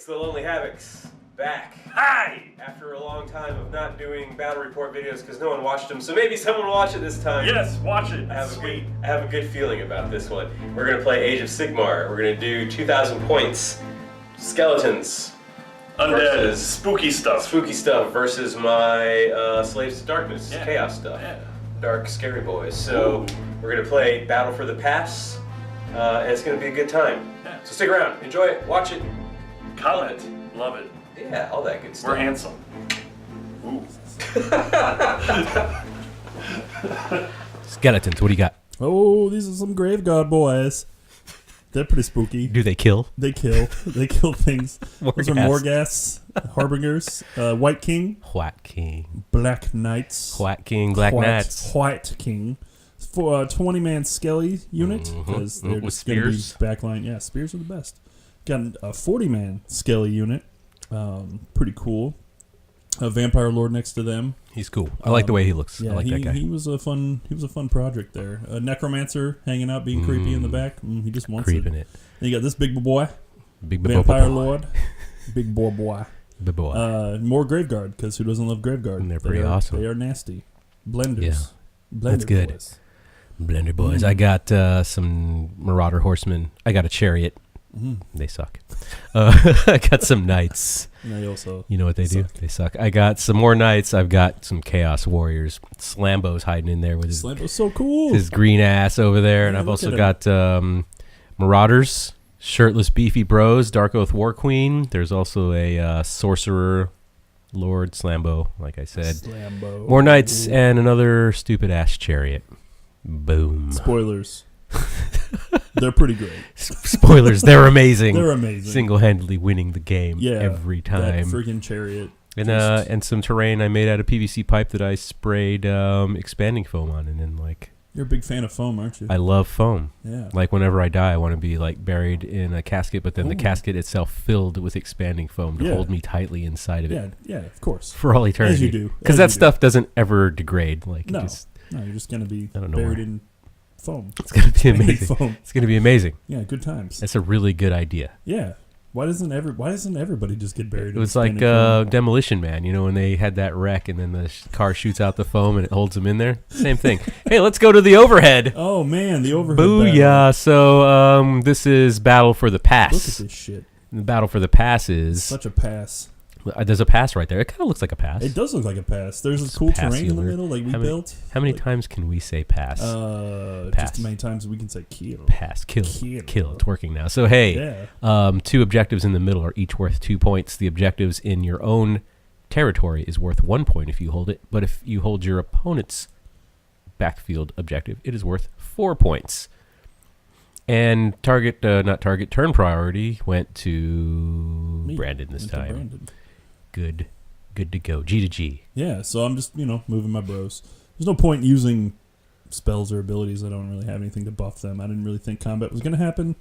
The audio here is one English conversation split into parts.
It's the Lonely Havocs, back. Hi! After a long time of not doing battle report videos because no one watched them, so maybe someone will watch it this time. Yes, watch it. I have a good feeling about this one. We're gonna play Age of Sigmar. We're gonna do 2,000 points. Skeletons. Undead. Versus spooky stuff. Spooky stuff versus my Slaves to Darkness, Chaos stuff. Yeah. Dark, scary boys. So we're gonna play Battle for the Pass, and it's gonna be a good time. Yeah. So stick around, enjoy it, watch it. Comment. Love it. Yeah, all that good stuff. We're handsome. Ooh. Skeletons, what do you got? Oh, these are some Graveguard boys. They're pretty spooky. Do they kill? They kill. They kill things. Those are Morghast. Morghast, Harbingers, White King, White King. Black Knights. White King, Black Knights. White King. For a 20-man Skelly unit, because they're With just going to be spears. backline. Yeah, spears are the best. Got a 40-man Skelly unit. Pretty cool. A Vampire Lord next to them. He's cool. I like the way he looks. Yeah, I like that guy. He was a fun project there. A Necromancer hanging out, being creepy in the back. He just wants Creeping it. And you got this big boy, Big Vampire Lord, big boy. Big boy. More Graveguard, because who doesn't love Graveguard? And they're pretty awesome. They are nasty. Blenders. Yeah. Blender That's good. boys. Blender boys. I got some Marauder Horsemen. I got a Chariot. They suck. I got some Knights. And they also You know what they suck. do? They suck. I got some more Knights. I've got some Chaos Warriors. Slambo's hiding in there with his Slambo's so cool. his green ass over there. And Yeah, I've look also at got Marauders, Shirtless Beefy Bros, Dark Oath War Queen. There's also a Sorcerer Lord Slambo, like I said. Slambo. More Knights Ooh. and another stupid ass Chariot. Boom. Spoilers. They're pretty great. Spoilers, they're amazing. They're amazing. Single-handedly winning the game Yeah, every That time. freaking Chariot. And some terrain I made out of PVC pipe that I sprayed expanding foam on, and then You're a big fan of foam, aren't you? I love foam. Yeah. Like whenever I die, I want to be buried in a casket, but then the Ooh. casket itself filled with expanding foam to Yeah. hold me tightly inside of it Yeah, of course. for all eternity. As you do. Because As that you do. stuff doesn't ever degrade. Like No. it just, No, you're just gonna be I don't know buried where. in foam. it's gonna be Expanding amazing. Foam. It's gonna be amazing. Yeah, good times. That's a really good idea. Yeah. Why doesn't everybody just get buried? It was like Demolition Man, you know, when they had that wreck and then the car shoots out the foam and it holds them in there. Same thing. Hey, let's go to the overhead. Oh man, the overhead. Booyah! So this is Battle for the Pass. Look at this shit. The Battle for the Pass is Such a pass. there's a pass right there. It kind of looks like a pass. It does look like a pass. There's It's this cool passy terrain in the alert. middle, like we How many- built. How many Like, times can we say pass? Just Pass. as many times as we can say kill. Pass. Kill. Kill. Kill. It's working now. So hey, Yeah. two objectives in the middle are each worth 2 points. The objectives in your own territory is worth 1 point if you hold it, but if you hold your opponent's backfield objective, it is worth 4 points. And turn priority went to Me. Brandon this Went to time. Brandon. Good to go. G to G. Yeah, so I'm just, moving my bros. There's no point using spells or abilities. I don't really have anything to buff them. I didn't really think combat was going to happen,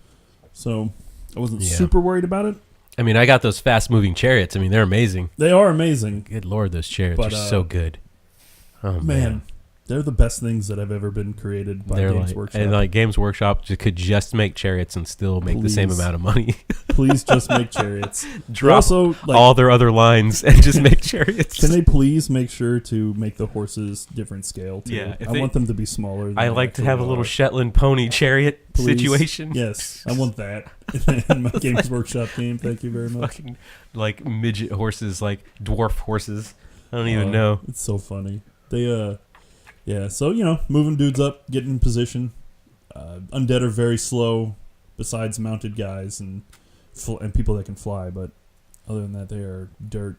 so I wasn't Yeah. super worried about it. I mean, I got those fast-moving chariots. I mean, they're amazing. They are amazing. Good lord, those chariots But, are so good. Oh Man, they're the best things that have ever been created by they're Games Workshop. and like Games Workshop could just make chariots and still make the same Please. amount of money. Please just make chariots. Drop Also, like, all their other lines and just make chariots. can they please make sure to make the horses different scale too? Yeah, if I they- want them to be smaller. Than I they like to actually have a little are. Shetland pony chariot Please. situation. Yes, I want that in my Games Workshop game. Thank you very much. Fucking like midget horses, like dwarf horses. I don't even know. It's so funny. They yeah. So moving dudes up, getting in position. Undead are very slow, besides mounted guys and people that can fly. But other than that, they are dirt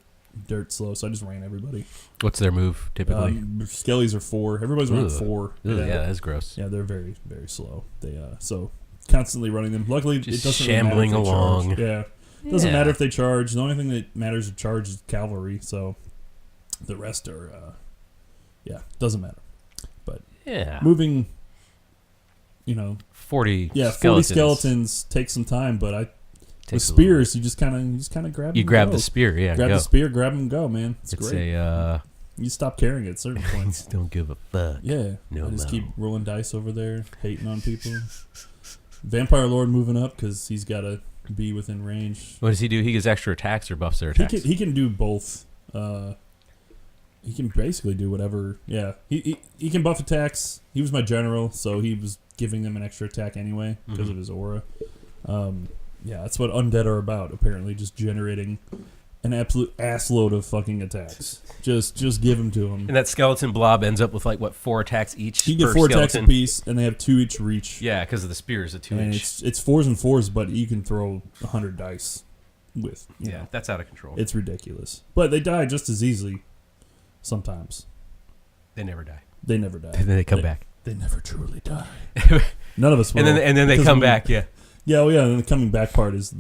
slow. So I just ran everybody. What's their move typically? Skellies are 4. Everybody's running Ugh. 4. Ugh, yeah, that's gross. Yeah, they're very, very slow. They so constantly running them. Luckily, Just it doesn't shambling really matter if they along. charge. Yeah, it doesn't Yeah. matter if they charge. The only thing that matters to charge is cavalry. So the rest are, doesn't matter. But Yeah. moving, 40 40 skeletons takes some time. But with Takes a little spears, you just kind of grab. You and grab go. the spear, yeah. grab go. the spear, grab and go, man. It's It's great. You stop carrying it at certain points. don't give a fuck. Yeah, No I just mo. keep rolling dice over there, hating on people. Vampire Lord moving up because he's got to be within range. What does he do? He gets extra attacks or buffs their He attacks? can do both. He can basically do whatever. Yeah, he can buff attacks. He was my general, so he was giving them an extra attack anyway because of his aura. Yeah, that's what undead are about. Apparently, just generating an absolute assload of fucking attacks. Just give them to him. And that skeleton blob ends up with like what 4 attacks each. You get per 4 skeleton? attacks apiece, and they have 2 each reach. Yeah, because of the spears, the 2 And inch. it's 4s and 4s, but you can throw 100 dice with. You know. That's out of control. It's ridiculous. But they die just as easily sometimes. They never die. They never die. And then they come back. They never truly die. None of us will. And then they because come we- back. Yeah, Yeah, well, yeah, and the coming back part is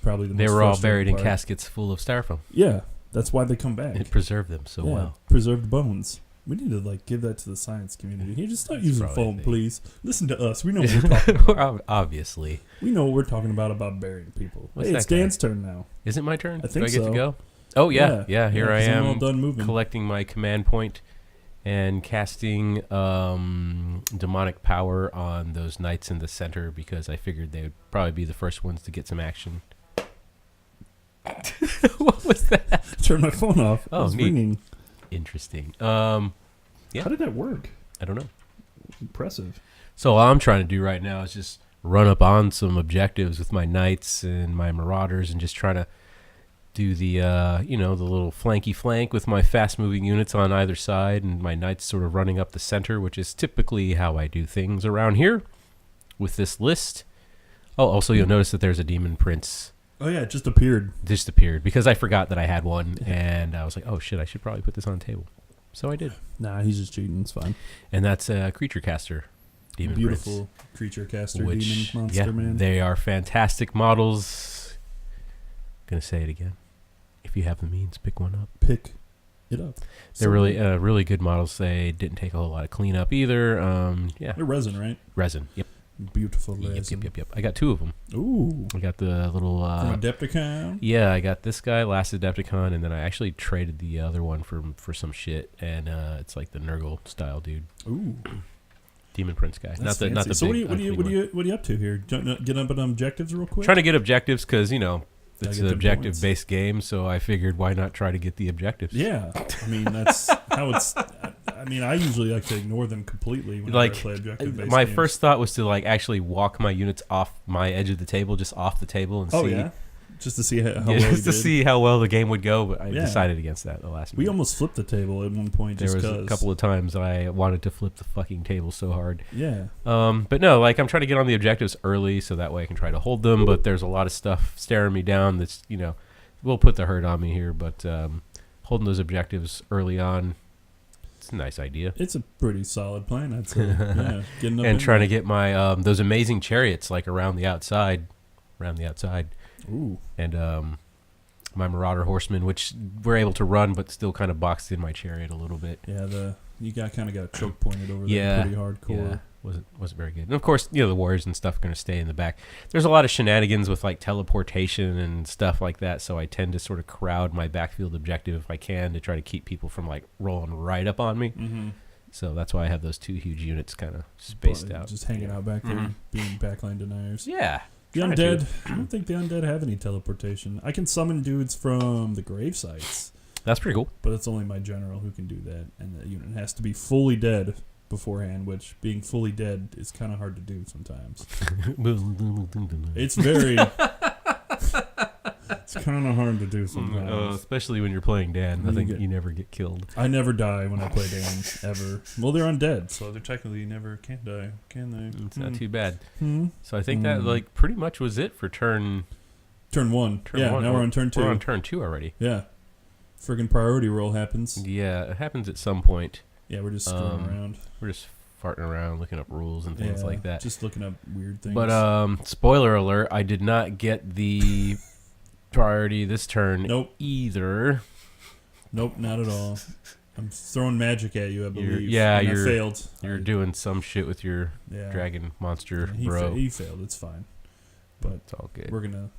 probably the most they were all frustrating buried in part. caskets full of styrofoam. Yeah, that's why they come back. It preserved them so Yeah, well. preserved bones. We need to give that to the science community. Here, just stop using probably a foam, thing. please. Listen to us. We know what we're talking about. Obviously. We know what we're talking about burying people. What's Hey, it's that guy? Dan's turn now. Is it my turn? I think Do I get so. to go? Oh, yeah. Here Yeah, I 'cause I'm all am done moving. collecting my command point and casting demonic power on those knights in the center because I figured they would probably be the first ones to get some action. What was that? Turn my phone off. Oh, It was neat. ringing. Interesting. How did that work? I don't know. Impressive. So all I'm trying to do right now is just run up on some objectives with my knights and my marauders and just try to do the the little flanky flank with my fast moving units on either side and my knights sort of running up the center, which is typically how I do things around here with this list. Oh, also you'll notice that there's a demon prince Oh, yeah, it just appeared. disappeared because I forgot that I had one and I was like, oh shit, I should probably put this on the table. So I did. Nah, he's just cheating. It's fine. And that's a creature caster demon prince. Beautiful creature caster, Which, demon monster, man. they are fantastic models. Gonna say it again. If you have the means, pick one up. Pick it up. They're really good models. They didn't take a whole lot of cleanup either. Yeah, They're resin, right? resin. Yep. Beautiful resin. Yep. I got 2 of them. Ooh. I got the little. From Adepticon? Yeah, I got this guy, Last Adepticon, and then I actually traded the other one for some shit, and it's like the Nurgle style dude, Ooh. Demon Prince guy. That's not the fancy. So big, what are you up to here? Get up on objectives real quick? trying to get objectives because Gotta it's get an them objective based game, so I figured why not try to get the objectives. Yeah. I mean, that's how it's... I mean, I usually like to ignore them completely when I play objective-based my games. first thought was to actually walk my units off my edge of the table, just off the table, and Oh, see, yeah? Just to see how well just we to did. see how well the game would go. But I Yeah. decided against that at the last We minute. almost flipped the table at one point There just was because. a couple of times I wanted to flip the fucking table so hard. Yeah. But no, I'm trying to get on the objectives early so that way I can try to hold them. But there's a lot of stuff staring me down that's will put the hurt on me here. But holding those objectives early on, it's a nice idea. It's a pretty solid plan, I'd say. Yeah. Getting up And in trying to there. get my those amazing chariots around the outside. Ooh. And my marauder horsemen, which were able to run but still kind of boxed in my chariot a little bit. Yeah, you kind of got choke pointed over Yeah, there pretty hardcore. Yeah, wasn't very good. And of course, the warriors and stuff are going to stay in the back. There's a lot of shenanigans with teleportation and stuff like that, so I tend to sort of crowd my backfield objective if I can to try to keep people from rolling right up on me. Mm-hmm. So that's why I have those 2 huge units kind of spaced out. Just hanging out back there, being backline deniers. Yeah. The try undead, to. I don't think the undead have any teleportation. I can summon dudes from the grave sites, That's pretty cool. but it's only my general who can do that, and the unit has to be fully dead beforehand, which being fully dead is kind of hard to do sometimes. It's very... It's kind of hard to do sometimes. Especially when you're playing Dan. I think you never get killed. I never die when I play Dan, ever. Well, they're undead, so they're technically never can die, can they? It's not too bad. Hmm. So I think that pretty much was it for turn Turn one. one. Now we're on turn 2. We're on turn 2 already. Yeah. Friggin' priority roll happens. Yeah, it happens at some point. Yeah, we're just screwing around. We're just farting around, looking up rules and things like that. Just looking up weird things. But spoiler alert, I did not get the priority this turn Nope. either. Nope, not at all. I'm throwing magic at you, I believe. I failed. You're doing some shit with your Yeah. dragon monster, He bro. he failed. It's fine. But It's all good. we're gonna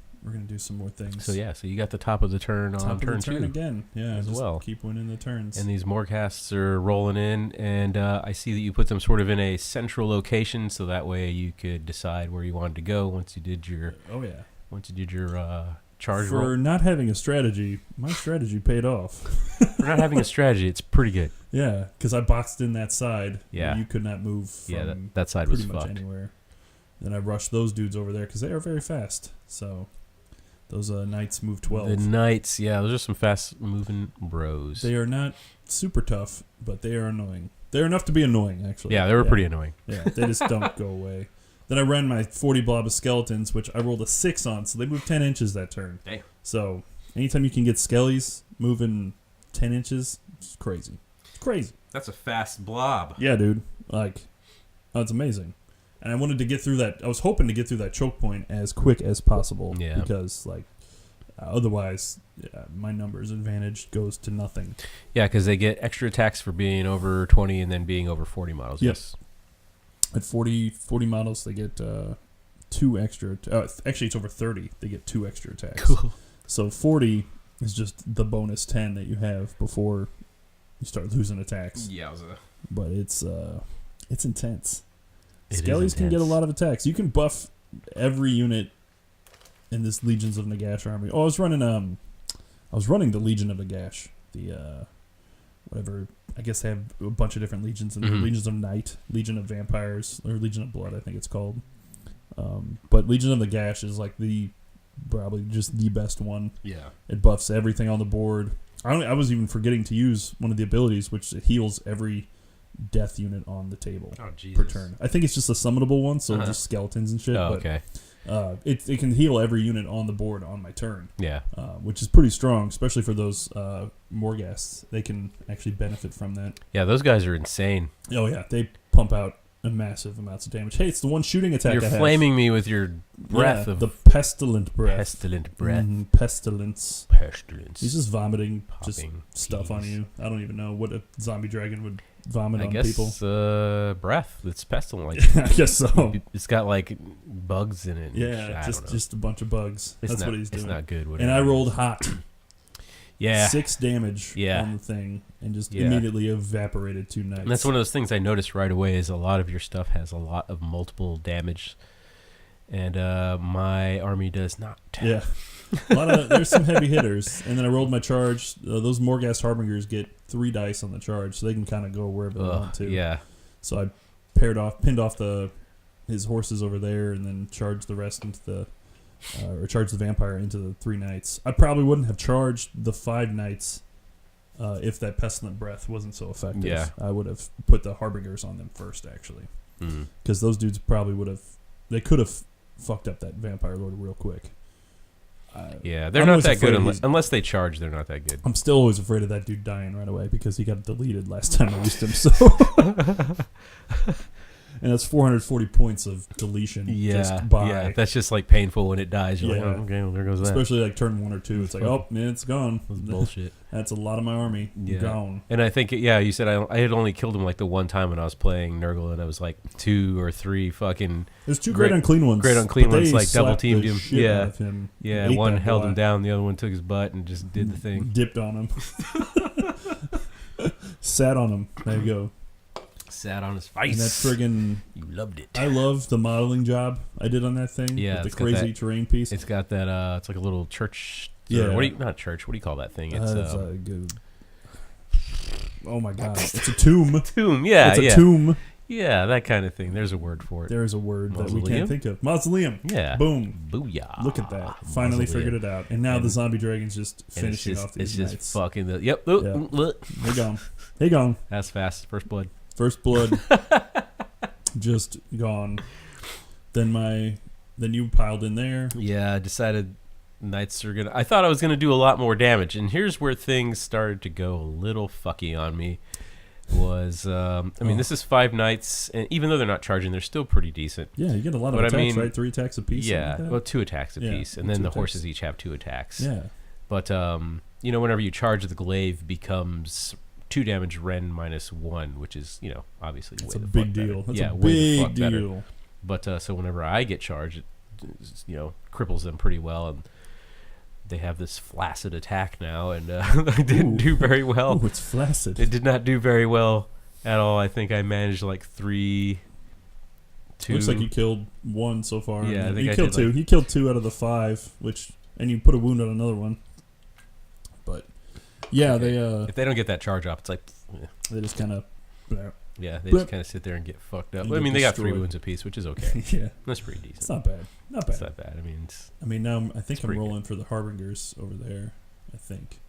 do some more things. So you got the top of the turn Top on of turn the turn 2. again. Yeah, as just well. keep winning the turns. And these morecasts are rolling in, and I see that you put them sort of in a central location, so that way you could decide where you wanted to go once you did your Once you did your charge For roll. not having a strategy, my strategy paid off. For not having a strategy, it's pretty good. Yeah, because I boxed in that side. Yeah. Where you could not move from Yeah, that side was pretty much fucked. anywhere. Then I rushed those dudes over there because they are very fast. So those knights move 12. The knights, yeah, those are some fast-moving bros. They are not super tough, but they are annoying. They're enough to be annoying, actually. Yeah, they were pretty annoying. Yeah, they just don't go away. Then I ran my 40 blob of skeletons, which I rolled a 6 on, so they moved 10 inches that turn. Damn. So anytime you can get skellies moving 10 inches, it's crazy. It's crazy. That's a fast blob. Yeah, dude. Like, that's amazing. And I wanted to get through that. I was hoping to get through that choke point as quick as possible. Yeah. Because, like, otherwise, my numbers advantage goes to nothing. Yeah, because they get extra attacks for being over 20 and then being over 40 models. Yes. At 40 models, they get 2 extra. Actually, it's over 30. They get 2 extra attacks. Cool. So 40 is just the bonus 10 that you have before you start losing attacks. Yowza. But it's intense. It is Skellies can get a intense. lot of attacks. You can buff every unit in this Legions of Nagash army. Oh, I was running the Legion of Nagash. The whatever. I guess they have a bunch of different legions. And Legions of Night, Legion of Vampires, or Legion of Blood, I think it's called. But Legion of Nagash is like probably just the best one. Yeah. It buffs everything on the board. I was even forgetting to use one of the abilities, which it heals every death unit on the table Oh, Jesus. per turn. I think it's just a summonable one, so just skeletons and shit. Oh, but, okay. it can heal every unit on the board on my turn, Yeah. which is pretty strong, especially for those Morghasts. They can actually benefit from that. Yeah, those guys are insane. Oh, yeah. They pump out massive amounts of damage. Hey, it's the one shooting attack You're I have. flaming me with your breath of the pestilent breath. pestilent breath. Pestilence. Pestilence. He's just vomiting just Popping stuff on peas. you. I don't even know what a zombie dragon would vomit I on guess people. breath that's pestilent. Like, I guess so. it's got like bugs in it. and shit. Yeah, I don't know. just a bunch of bugs. It's That's not, what he's doing. It's not good. And I rolled hot. Yeah. 6 damage Yeah. on the thing and just Yeah. immediately evaporated 2 knights. And that's one of those things I noticed right away is a lot of your stuff has a lot of multiple damage, and my army does not. Yeah. There's some heavy hitters. And then I rolled my charge. Those Morghast Harbingers get 3 dice on the charge, so they can kind of go wherever they want to. Yeah. So I pinned off his horses over there, and then charged the rest into the, or charged the vampire into the 3 knights. I probably wouldn't have charged the 5 knights if that pestilent breath wasn't so effective. Yeah. I would have put the harbingers on them first, actually, because those dudes probably could have fucked up that vampire lord real quick. Yeah, they're I'm not always that good afraid unless they charge. They're not that good. I'm still always afraid of that dude dying right away because he got deleted last time I used him. So, and that's 440 points of deletion. Just by. Yeah, that's just like painful when it dies. You're like, Yeah. oh, okay, well, there goes that. Especially like turn 1 or 2. It's like, oh man, it's gone. That's bullshit. That's a lot of my army Yeah. gone. And I think, you said I had only killed him like the one time when I was playing Nurgle, and I was like 2 or 3 fucking. There's 2 great unclean ones. Great unclean but ones, they like double slapped teamed the him. shit Yeah. out of him. Yeah, Ate one that held boy. him down, the other one took his butt and just did the thing. Dipped on him. Sat on him. There you go. Sat on his And that face. friggin'. You loved it. I love the modeling job I did on that thing. Yeah, With it's the got crazy that- terrain piece. It's got that. It's like a little church. Yeah. Not church. What do you call that thing? It's That's a good. Oh my god. It's a tomb. tomb. Yeah, It's a yeah, tomb. yeah. That kind of thing. There's a word for it. There is a word that we Mausoleum? can't think of. Mausoleum. Yeah. Boom. Booyah. Look at that. Finally Mausoleum. figured it out. And now the And- zombie dragon's just And finishing off these It's just knights. fucking the. Yep. Yeah. Hey gone. Hey gone. That's fast. First blood. First blood. Just gone. Then you piled in there. Yeah, I decided knights are gonna. I thought I was gonna do a lot more damage, and here's where things started to go a little fucky on me. Was this is 5 knights, and even though they're not charging, they're still pretty decent. Yeah, you get a lot of But I attacks, mean- right? 3 attacks apiece. Yeah, something like well, that? 2 attacks Yeah, apiece, and 2 then the attacks. horses each have 2 attacks. Yeah. But whenever you charge, the glaive becomes 2 damage Ren -1, which is obviously It's way a the big fuck better. deal. That's yeah, a way the big fuck better. deal. But so whenever I get charged, it cripples them pretty well, and they have this flaccid attack now, and I didn't do very well. Oh, it's flaccid. It did not do very well at all. I think I managed like 3 2. Looks like you killed 1 so far. Yeah, I think you I killed did, 2. like- He killed 2 out of the 5, and you put a wound on another one. But yeah, If they don't get that charge off, it's like, they just kind of yeah, they Blip. just kind of sit there and get fucked up. And Well, I get mean, they got 3 destroyed. wounds apiece, which is okay. yeah. That's pretty decent. It's not bad. Not It's bad. not bad. I mean, it's, I mean, now I think It's I'm pretty rolling for the Harbingers over there. I think.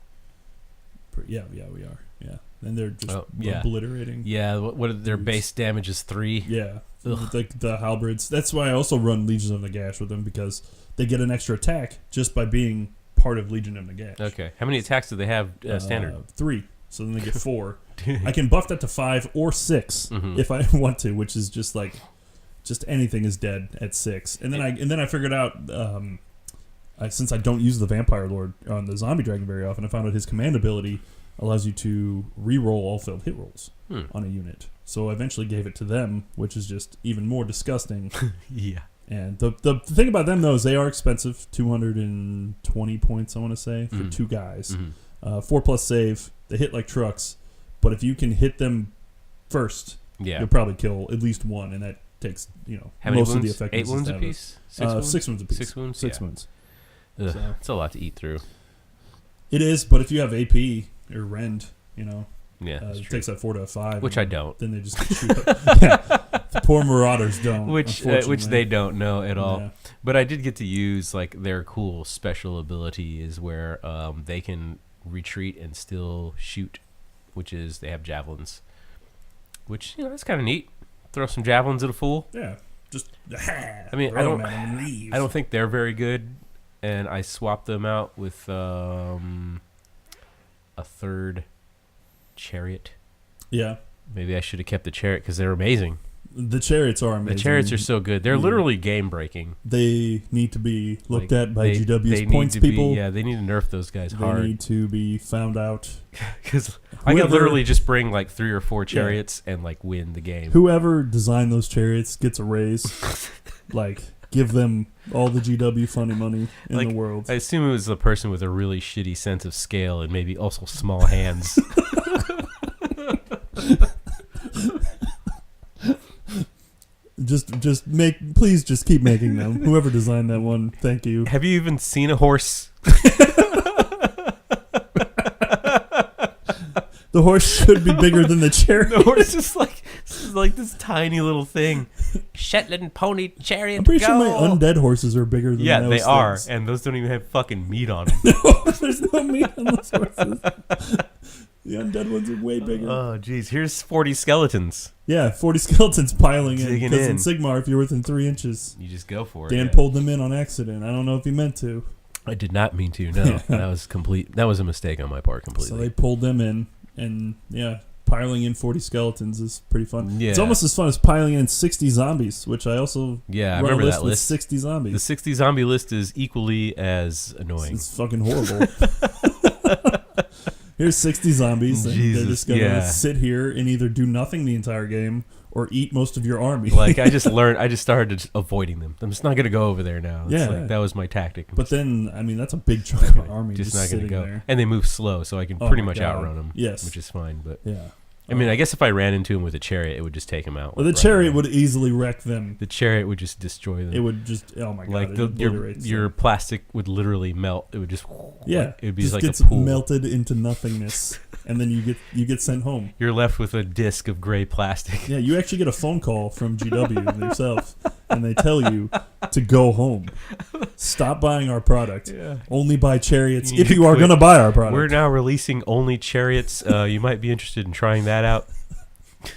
Yeah, we are. Yeah, and they're just yeah. obliterating. yeah. What are their Dudes. base damage is 3. Yeah, Ugh. like the halberds. That's why I also run Legions of Nagash with them, because they get an extra attack just by being part of Legion of Nagash. Okay. How many attacks do they have standard? 3. So then they get 4. I can buff that to 5 or 6 Mhm. if I want to, which is just like, just anything is dead at 6. And then I figured out, since I don't use the Vampire Lord on the Zombie Dragon very often, I found out his command ability allows you to re-roll all failed hit rolls on a unit. So I eventually gave it to them, which is just even more disgusting. Yeah. And the thing about them, though, is they are expensive. 220 points, I want to say, for 2 guys. 4+ save. They hit like trucks. But if you can hit them first, Yeah. you'll probably kill at least 1, and that takes, How many most wounds? of the effectiveness. 8 wounds out of it. apiece? 6 wounds? 6 wounds apiece. 6 wounds? 6 Yeah. wounds. Ugh, So- it's a lot to eat through. It is, but if you have AP or Rend, Yeah, that's it true. takes that 4 to a 5. Which and I don't. Then they just shoot up. Yeah. The poor Marauders don't. Which unfortunately. they don't know at all. Yeah. But I did get to use like their cool special ability is where they can retreat and still shoot, which is they have javelins, which that's kind of neat. Throw some javelins at a fool. Yeah. Just. I mean, throw 'em at 'em and leave. I don't think they're very good, and I swapped them out with a 3rd chariot. Yeah. Maybe I should have kept the chariot because they're amazing. The chariots are amazing. The chariots are so good. They're Yeah. literally game breaking. They need to be looked Like, at by GW's they points need to people. Be, yeah, they need to nerf those guys They hard. need to be found out. Because I could Whoever- literally just bring like 3 or 4 chariots and like win the game. Whoever designed those chariots gets a raise. Like, give them all the GW funny money in Like, the world. I assume it was a person with a really shitty sense of scale and maybe also small hands. Please just keep making them. Whoever designed that one, thank you. Have you even seen a horse? The horse should be bigger than the chariot. The horse is like this tiny little thing. Shetland pony chariot. I'm pretty go. sure my undead horses are bigger than Yeah, those they are, things. and those don't even have fucking meat on them. There's no meat on those horses. The undead ones are way bigger. Oh, jeez. Here's 40 skeletons. Yeah, 40 skeletons piling in. Digging Because in in. Sigmar, if you're within 3 inches, You just go for it. Dan yeah. pulled them in on accident. I don't know if he meant to. I did not mean to. No, that was complete. That was a mistake on my part completely. So they pulled them in, and yeah, piling in 40 skeletons is pretty fun. Yeah. It's almost as fun as piling in 60 zombies, which I also Yeah, I run a remember list that with list. 60 zombies. The 60 zombie list is equally as annoying. It's fucking horrible. Here's 60 zombies, and they're Jesus, just gonna yeah. sit here and either do nothing the entire game or eat most of your army. Like I just started just avoiding them. I'm just not gonna go over there now. It's Yeah. like, that was my tactic. But then, I mean, that's a big chunk of my army just just not gonna sitting go. there. And they move slow, so I can Oh pretty my much God. outrun them. Yes. which is fine. But Yeah. I mean, I guess if I ran into them with a chariot, it would just take them out. Well, the like, right chariot away. would easily wreck them. The chariot would just destroy them. It would just, oh my god, like it your obliterates your them. plastic would literally melt. It would just Yeah, It would be just like gets a pool. melted into nothingness, and then you get sent home. You're left with a disc of gray plastic. Yeah, you actually get a phone call from GW themselves, and they tell you to go home. Stop buying our product. Yeah. Only buy chariots You if need you to are quit. going to buy our product. We're now releasing only chariots. You might be interested in trying that out.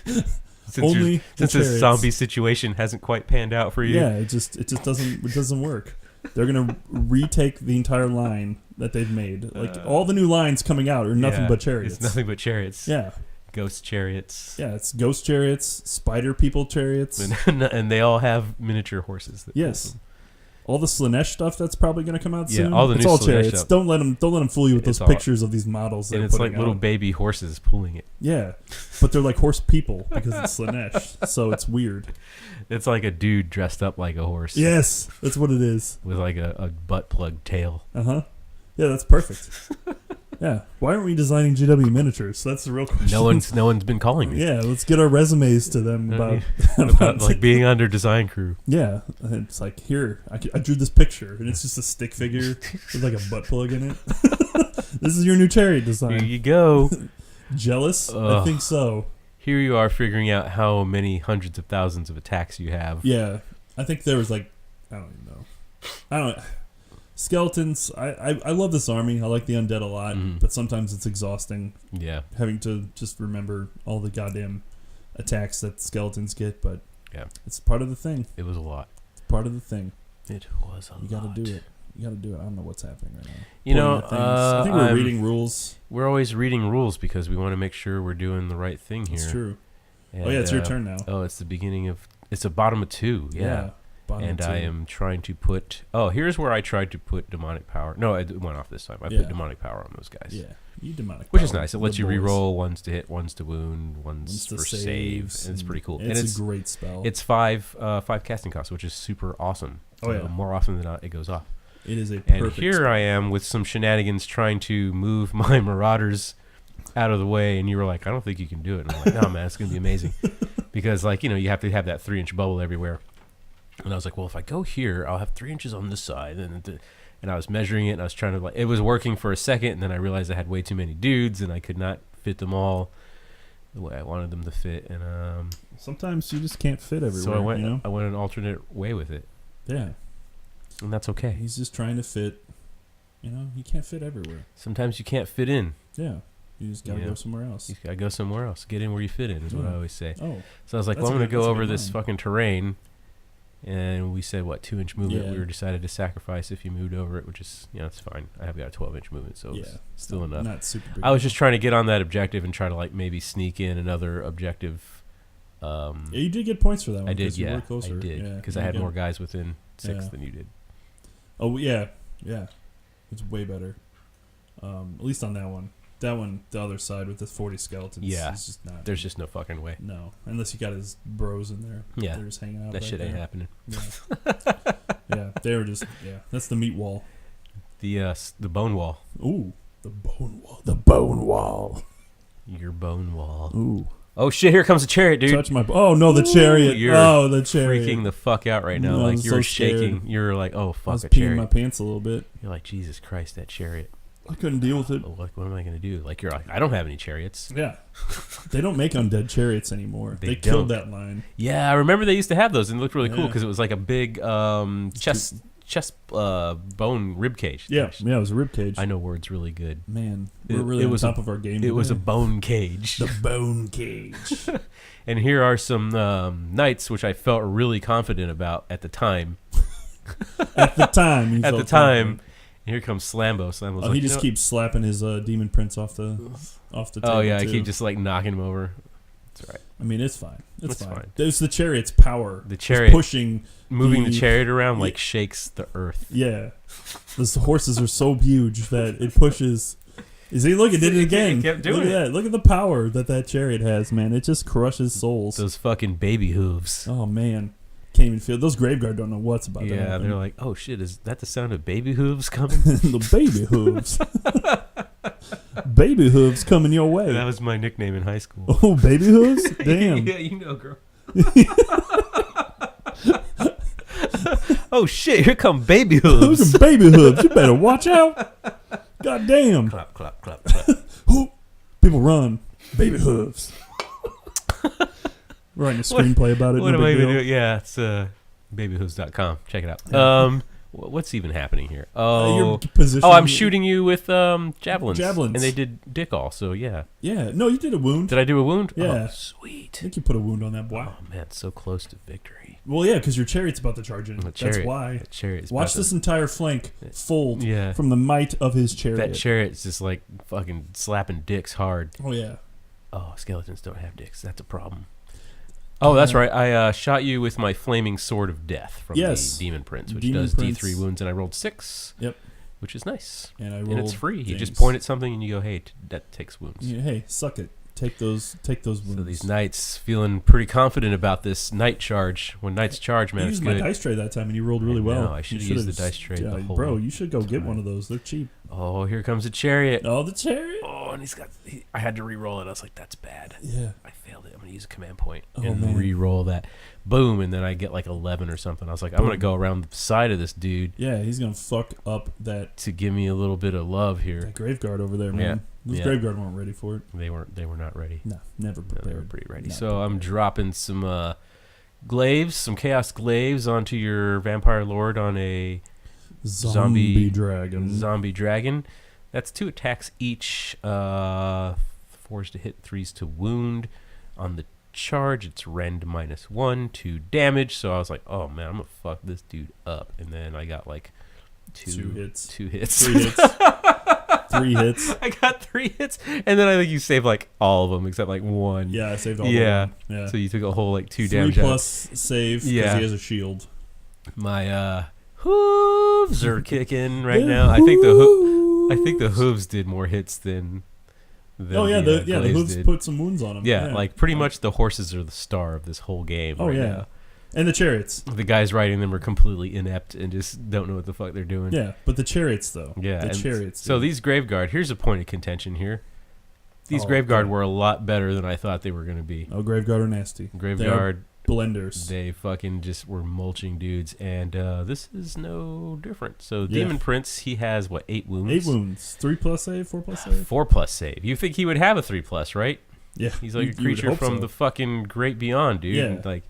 Since Only the since this chariots. zombie situation hasn't quite panned out for you. Yeah, it just doesn't work. They're gonna retake the entire line that they've made. Like all the new lines coming out are nothing Yeah, but chariots. It's nothing but chariots. Yeah, Ghost chariots. yeah. It's ghost chariots, spider people chariots. And they all have miniature horses. That pull Yes. them. All the Slanesh stuff that's probably going to come out Yeah, soon. all the it's new all Slaanesh chariots. stuff. Don't let them fool you with It's those all- pictures of these models. And they're it's putting like little out. baby horses pulling it. Yeah, but they're like horse people because it's Slanesh, so it's weird. It's like a dude dressed up like a horse. Yes, that's what it is. With like a butt plug tail. Yeah, that's perfect. Yeah. Why aren't we designing GW miniatures? That's the real question. No one's been calling me. Yeah, let's get our resumes to them about about like being under design crew. Yeah, and it's like, here, I drew this picture, and it's just a stick figure with like a butt plug in it. This is your new chariot Here design. you go. Jealous? I Ugh. think so. Here you are figuring out how many hundreds of thousands of attacks you have. Yeah, I think there was like, I don't even know. I don't. Skeletons. I love this army. I like the undead a lot, but sometimes it's exhausting Yeah. having to just remember all the goddamn attacks that skeletons get. But Yeah. it's part of the thing. It was a lot. It's part of the thing. It was a lot. You got to do it. You got to do it. I don't know what's happening right now. You know, Pointing at things. I think we're reading rules. We're always reading rules because we want to make sure we're doing the right thing here. It's true. And, Oh yeah, it's your turn now. Oh, it's the beginning of. It's a bottom of 2. Yeah. Bottom And two. I am trying to put. Oh, here's where I tried to put demonic power. No, it went off this time. I put demonic power on those guys. Yeah, you demonic. Which is power. nice. It lets The you boys. re-roll, ones to hit, ones to wound, ones to for save. saves, And it's pretty cool. It's, and it's a great spell. It's 5 casting costs, which is super awesome. Oh, yeah. More often than not, it goes off. It is a And perfect here spell. I am with some shenanigans trying to move my marauders out of the way, and you were like, I don't think you can do it. And I'm like, no, man, it's going to be amazing. Because, like, you know, you have to have that 3-inch bubble everywhere. And I was like, well, if I go here, I'll have 3 inches on this side. And I was measuring it, and I was trying to, like, it was working for a second, and then I realized I had way too many dudes, and I could not fit them all the way I wanted them to fit. And Sometimes you just can't fit everywhere. so I went, You know? I went an alternate way with it, Yeah, and that's okay. he's just trying to fit. You know, he can't fit everywhere. Sometimes you can't fit in. Yeah, you just gotta Yeah. go somewhere else. You gotta go somewhere else. Get in where you fit in is what I Yeah. always say. Oh, So I was like, That's well, I'm a going to good- go that's a over good this line. fucking terrain. And we said, what, 2-inch movement? Yeah. We were decided to sacrifice if you moved over it, which is, you know, it's fine. I have got a 12-inch movement, so yeah, it's still enough. Not super big. I was just trying to get on that objective and try to, like, maybe sneak in another objective. Yeah, you did get points for that one. I did, 'cause you yeah. were closer. I did. Yeah, Because you I had got- more guys within 6 Yeah. than you did. Oh yeah, yeah, it's way better. At least on that one. That one, the other side with the 40 skeletons. Yeah. is just not. There's just no fucking way. No, unless you got his bros in there. Yeah. They're just hanging out. That back shit ain't there. happening. Yeah. Yeah, they were just, that's the meat wall. The bone wall. Ooh, the bone wall. The bone wall. Your bone wall. Ooh. Oh, shit, here comes a chariot, dude. Touch my, oh no, the chariot. You're The chariot. Freaking the fuck out right now. No, like, I'm you were so scared. shaking. You were like, oh, I fuck, was a peeing chariot. my pants a little bit. You're like, Jesus Christ, that chariot. I couldn't deal with it. Oh, what am I going to do? Like, you're like, I don't have any chariots. Yeah. They don't make undead chariots anymore. They They killed don't. that line. Yeah, I remember they used to have those, and it looked really cool Yeah. because it was like a big chest bone rib cage. Yeah, Gosh, yeah, it was a rib cage. I know words really good. Man, It- we're really it on was top of our game. It was a today. bone cage. the bone cage. And here are some knights, which I felt really confident about at the time. At the time. At the time. And here comes Slambo. Slambo's Oh, like, he you just know- keeps slapping his demon prince off the table. Oh, yeah, I too. keep just like knocking him over. That's right. I mean, it's fine. It's It's fine. fine. It's the chariot's power. The It's chariot pushing. moving the the- chariot around Yeah. like shakes the earth. Yeah, those horses are so huge that it pushes. You see, look, it did it again. It kept doing look at it. that. Look at the power that chariot has, man. It just crushes souls. Those fucking baby hooves. Oh man, can't even feel. Those graveguard don't know what's about to Yeah, happen. they're like, oh shit, is that the sound of baby hooves coming? the baby hooves. Baby hooves coming your way. That was my nickname in high school. Oh, baby hooves? Damn. Yeah, you know, girl. Oh shit, here come baby Those hooves. are baby hooves. You better watch out. God damn. Clap, clap, clap, clap. Whoop. People run. Baby hooves. Writing a screenplay about it. What no am I big even deal. doing? Yeah, it's babyhooves.com. Check it out. Yeah. What's even happening here? You're Oh, positioning I'm it- shooting you with javelins. Javelins. And they did dick all, so yeah. Yeah. No, you did a wound. Did I do a wound? Yeah. Oh, sweet. I think you put a wound on that boy. Oh man, so close to victory. Well, yeah, because your chariot's about to charge in. The That's chariot- why. That chariot is Watch about to- this entire flank fold Yeah. from the might of his chariot. That chariot's just like fucking slapping dicks hard. Oh, yeah. Oh, skeletons don't have dicks. That's a problem. Oh, that's right. I shot you with my flaming sword of death from Yes. the Demon Prince, which Demon does Prince. D3 wounds, and I rolled 6. Yep. Which is nice. And I And rolled it's free. You just things. point at something and you go, hey, that takes wounds. Yeah, hey, suck it. Take those wounds. So these knights feeling pretty confident about this knight charge. When knights charge, man, you it's used good. my dice tray that time, and you rolled really well. I should have used the dice tray the whole bro, you should go get time. one of those. They're cheap. Oh, here comes a chariot. Oh, the chariot. Oh, and I had to re-roll it. I was like, that's bad. Yeah. I failed it. I'm going to use a command point Oh, and man. re-roll that. Boom, and then I get like 11 or something. I was like, I'm going to go around the side of this dude Yeah, he's gonna fuck up that to give me a little bit of love here. grave guard over there, man. Those Yeah. grave guard weren't ready for it. They were not ready. No, never No, prepared. they were pretty ready. Not So I'm prepared. dropping some glaives, some chaos glaives onto your vampire lord on a zombie dragon. zombie dragon. That's 2 attacks each. 4s to hit, 3s to wound. On the charge, it's rend -1, 2 damage. So I was like, oh man, I'm gonna fuck this dude up. And then I got like two hits. 3 hits. 3 hits. I got 3 hits, and then I think you saved like all of them except like 1. Yeah, I saved all Yeah. of them. Yeah. So you took a whole like 2 3 damage out. plus save because Yeah. he has a shield. My hooves are kicking right now. I think the hooves did more hits than Oh yeah, the glaives hooves did. put some wounds on him. Yeah, like pretty much the horses are the star of this whole game. Oh right yeah, now. and the chariots. The guys riding them are completely inept and just don't know what the fuck they're doing. Yeah, but the chariots though. Yeah, the and chariots. So dude. these Graveguard, here's a point of contention here. These Oh, Graveguard yeah. were a lot better than I thought they were going to be. Oh, Graveguard are nasty. Graveguard, Blenders. they fucking just were mulching dudes, and this is no different. So Yeah. Demon Prince, he has what, 8 wounds? 8 wounds. 3 plus save. 4 plus save. 4+ save. You think he would have a 3+, right? Yeah, He's like you a would creature hope from so. the fucking great beyond, dude. Yeah. And, like,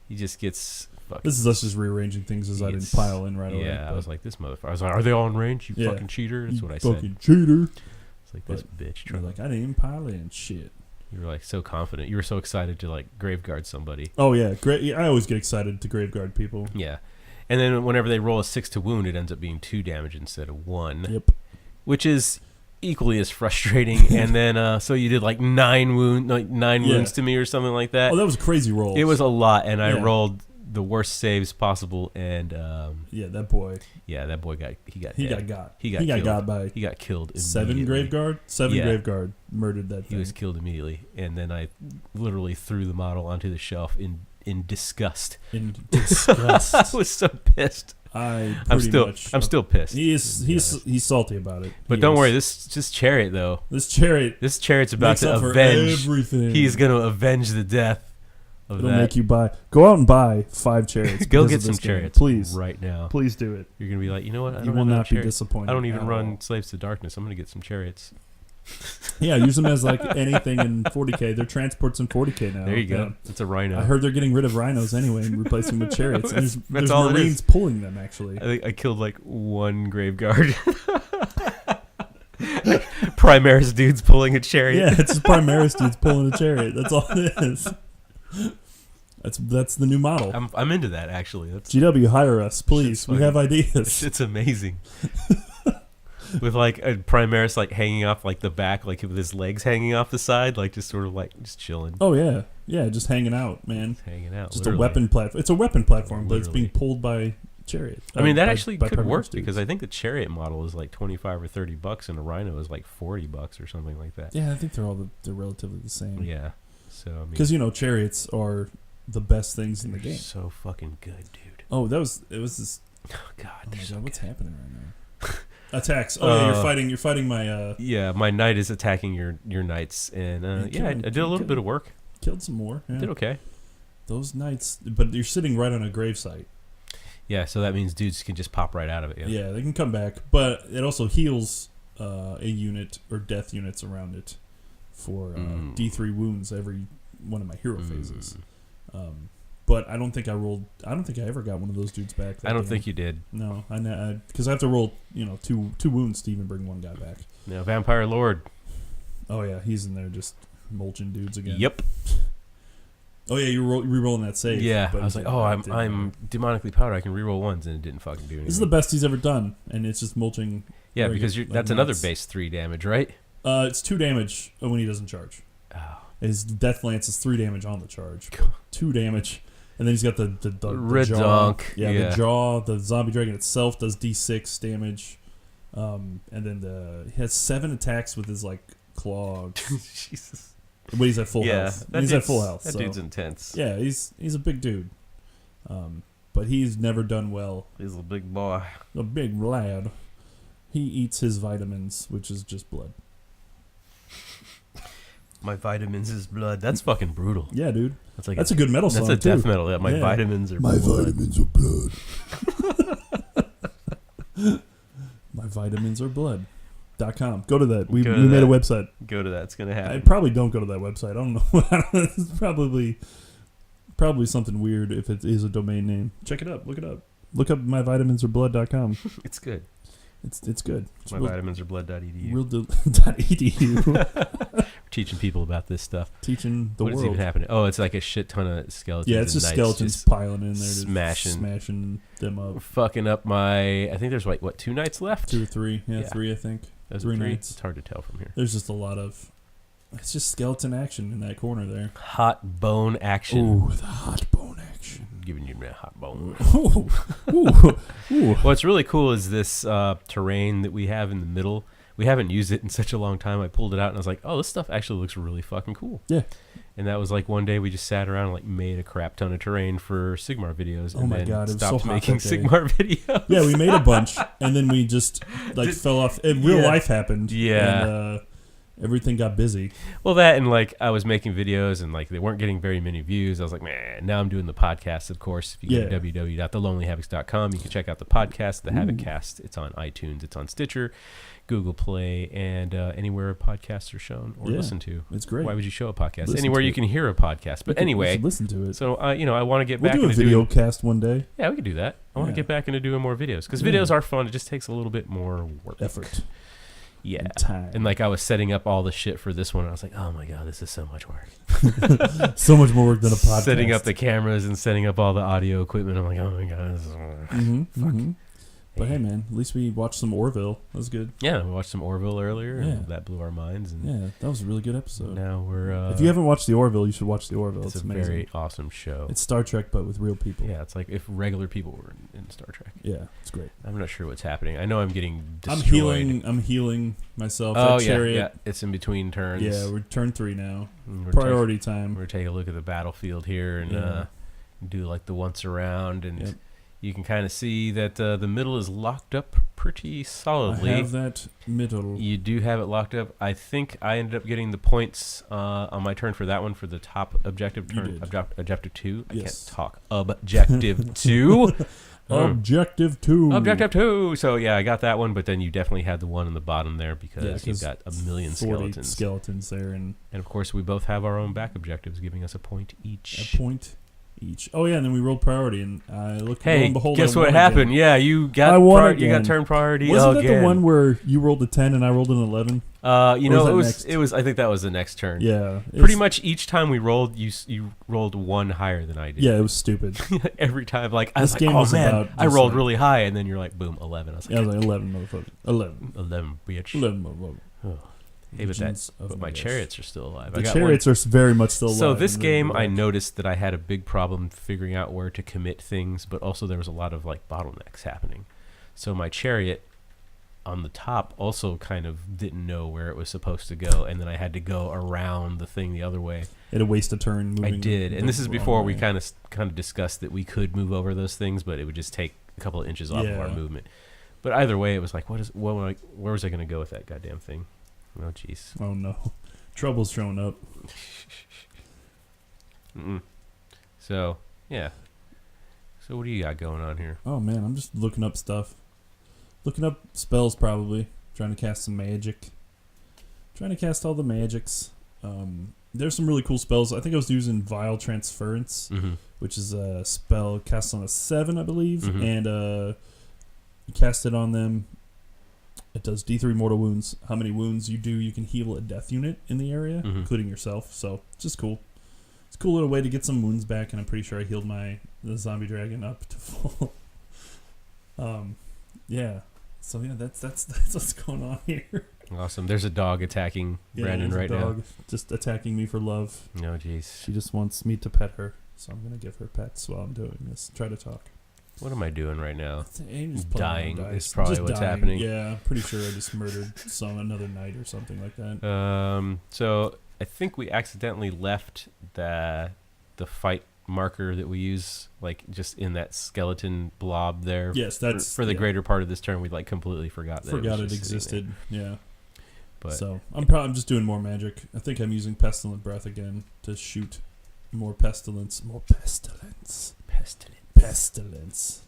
he just gets fucking. This is us just rearranging things as I didn't It's- pile in right away. Yeah, I but was like, this motherfucker. I was like, are they all in range? You Yeah. fucking cheater. That's you what I said. fucking cheater. It's like, this bitch. You're like, I didn't even pile in shit. You were like so confident. You were so excited to like graveguard somebody. Oh yeah, great. Yeah, I always get excited to graveguard people. Yeah. And then whenever they roll a 6 to wound, it ends up being 2 damage instead of 1. Yep. Which is equally as frustrating. And then so you did like 9 wounds to me or something like that. Oh, that was a crazy roll. It was a lot, and I Yeah. rolled the worst saves possible, and Yeah, that boy. that boy got He dead. got He got got killed. by He got killed 7 immediately. graveguard. 7 Yeah. graveguard murdered that He thing. was killed immediately, and then I literally threw the model onto the shelf in disgust. in disgust. I was so pissed. I'm I'm still pissed. He's salty about it. But He don't is. worry, this chariot though. This chariot This chariot's about makes to up for avenge. everything. He's going to avenge the death of It'll that. make you go out and buy 5 chariots. Go because get of some this game. chariots, please. right now. Please do it. You're gonna be like, you know what? I You don't will have enough not be chariots. disappointed. I don't even at run all. Slaves to Darkness. I'm gonna get some chariots. Yeah, use them as like anything in 40k. They're transports in 40k now. There you go. Yeah. It's a rhino. I heard they're getting rid of rhinos anyway and replacing them with chariots. And That's there's all it Marines is. pulling them actually. I think I killed like 1 Graveguard. Primaris dude's pulling a chariot. Yeah, it's just Primaris dudes pulling a chariot. That's all it is. That's the new model. I'm into that actually. That's GW, hire us, please. We funny. have ideas. it's amazing. With like a Primaris like hanging off like the back, like with his legs hanging off the side, like just sort of like just chilling, Oh yeah, yeah, just hanging out, man. hanging out. Just literally. a weapon platform. It's a weapon platform, but it's Literally. being pulled by chariot. I mean, that by- actually by could Primaris work dudes. because I think the chariot model is like $25 or $30, and a rhino is like $40 or something like that. Yeah, I think they're relatively the same. Yeah. So I mean, Because chariots are the best things in the they're game. so fucking good, dude. Oh, it was this. Oh God, Oh they're my so God, what's good. happening right now? Attacks. Oh yeah, you're fighting my. Yeah, my knight is attacking your knights, and You I killed- did a little you bit of work. Killed some more. Yeah. Did okay. Those knights, but you're sitting right on a gravesite. Yeah, so that means dudes can just pop right out of it. Yeah. Yeah, they can come back, but it also heals a unit or death units around it for D3 wounds every one of my hero phases. But I don't think I ever got one of those dudes back. I don't think you did. No, because I have to roll two wounds to even bring one guy back. No, Vampire Lord. Oh yeah, he's in there just mulching dudes again. Yep. Oh yeah, you're re-rolling that save. Yeah, but I was like, oh, it didn't I'm matter. demonically powered. I can reroll ones, and it didn't fucking do anything. This is the best he's ever done, and it's just mulching. Yeah, very because good, like that's another nuts. base 3 damage, right? It's 2 damage when he doesn't charge. Oh. His death lance is 3 damage on the charge. 2 damage, and then he's got the Red jaw. donk, Yeah, yeah. the jaw. The zombie dragon itself does D6 damage, and then he has 7 attacks with his like claw. Jesus. But he's at full health. He's at full health. That dude's intense. Yeah, he's a big dude. But he's never done well. He's a big boy. A big lad. He eats his vitamins, which is just blood. My vitamins is blood. That's fucking brutal. Yeah, dude. That's a good metal song. That's a death too. metal. Yeah, my vitamins are my blood. vitamins are blood. My vitamins are blood.com. Go to that. We made a website. Go to that. It's gonna happen. I probably don't go to that website. I don't know. It's probably something weird if it is a domain name. Check it up. Look it up. Look up myvitaminsarblood.com. It's good. It's good. It's myvitamins.edu. Edu. Teaching people about this stuff. Teaching the what world. What's even happening? Oh, it's like a shit ton of skeletons. Yeah, it's just skeletons just piling in there, smashing them up. Fucking up my. I think there's like what 2 nights left. 2 or 3. Yeah, 3 I think. Those 3 are 3 nights. It's hard to tell from here. There's just a lot of. It's just skeleton action in that corner there. Hot bone action. Ooh, the hot bone action. Giving you that hot bone. Ooh. What's really cool is this terrain that we have in the middle. We haven't used it in such a long time. I pulled it out and I was like, oh, this stuff actually looks really fucking cool. Yeah. And that was like one day we just sat around and like made a crap ton of terrain for Sigmar videos. Oh and my then God, it was stopped so hot making that day. Sigmar videos. Yeah, we made a bunch and then we just like fell off. And real life happened. Yeah. And everything got busy. Well, that and like I was making videos and like they weren't getting very many views. I was like, man, now I'm doing the podcast, of course. If you go to www.thelonelyhavocs.com, you can check out the podcast, The Havoc Cast. It's on iTunes, it's on Stitcher, Google Play, and anywhere podcasts are shown or listened to. It's great. Why would you show a podcast? Listen Anywhere to you it. can hear a podcast. But anyway, listen to it. So I want to get We'll back do a into video doing, cast one day. Yeah, we could do that. I want to get back into doing more videos because Yeah. videos are fun. It just takes a little bit more work. Effort. Yeah. And time. And like I was setting up all the shit for this one. And I was like, oh my God, this is so much work. So much more work than a podcast. Setting up the cameras and setting up all the audio equipment. I'm like, oh my God, this is Fuck. But hey, man, at least we watched some Orville. That was good. Yeah, we watched some Orville earlier. Yeah. And that blew our minds. And Yeah, that was a really good episode. now we're... if you haven't watched the Orville, you should watch the Orville. it's a amazing. very awesome show. It's Star Trek, but with real people. Yeah, it's like if regular people were in Star Trek. Yeah, it's great. I'm not sure what's happening. I know I'm getting destroyed. I'm healing myself. Oh, that yeah, chariot. yeah. It's in between turns. Yeah, we're turn 3 now. We're Priority time. We're taking a look at the battlefield here and do like the once around, and you can kind of see that the middle is locked up pretty solidly. I have that middle. You do have it locked up. I think I ended up getting the points on my turn for that one for the top objective turn. Objective 2. I can't talk. Objective 2. Objective 2. Objective 2. So yeah, I got that one, but then you definitely had the one in the bottom there because you've got a million 40 skeletons there, and of course we both have our own back objectives, giving us a point each. A point each. Oh yeah, and then we rolled priority, and I looked. Hey, lo and behold, guess I what won happened? Again. Yeah, you got you got turn priority. Wasn't that again. the one where you rolled a 10 and I rolled an 11? It was. I think that was the next turn. Yeah, pretty much each time we rolled, you rolled one higher than I did. Yeah, it was stupid. Every time, like I was game like, was oh man, about I just rolled like- really high, and then you're like, boom, 11. I was like, Yeah, I was like 11, motherfucker. 11, 11, bitch. 11, motherfucker. Oh. Hey, but my chariots are still alive. The chariots are very much still alive. So this game, I noticed that I had a big problem figuring out where to commit things, but also there was a lot of like bottlenecks happening. So my chariot on the top also kind of didn't know where it was supposed to go, and then I had to go around the thing the other way. It a waste of turn. I did, and this is before we kind of discussed that we could move over those things, but it would just take a couple of inches off of our movement. But either way, it was like, where was I going to go with that goddamn thing? Oh, jeez. Oh, no. Trouble's showing up. So, yeah. So what do you got going on here? Oh, man, I'm just looking up stuff. Looking up spells, probably. Trying to cast some magic. Trying to cast all the magics. There's some really cool spells. I think I was using Vile Transference, which is a spell cast on a 7, I believe. And you cast it on them. It does D3 mortal wounds. How many wounds you do, you can heal a death unit in the area, including yourself. So, it's just cool. It's a cool little way to get some wounds back, and I'm pretty sure I healed the zombie dragon up to full. Yeah. So, yeah, that's what's going on here. Awesome. There's a dog attacking Brandon right now. Just attacking me for love. No, jeez. She just wants me to pet her, so I'm going to give her pets while I'm doing this. Try to talk. What am I doing right now? Just dying is probably what's happening. Yeah, I'm pretty sure I just murdered another knight or something like that. So I think we accidentally left the fight marker that we use like just in that skeleton blob there. Yes, that's for the greater part of this turn. We like completely forgot that it existed. Yeah. But so I'm just doing more magic. I think I'm using Pestilent Breath again to shoot more pestilence. Pestilence.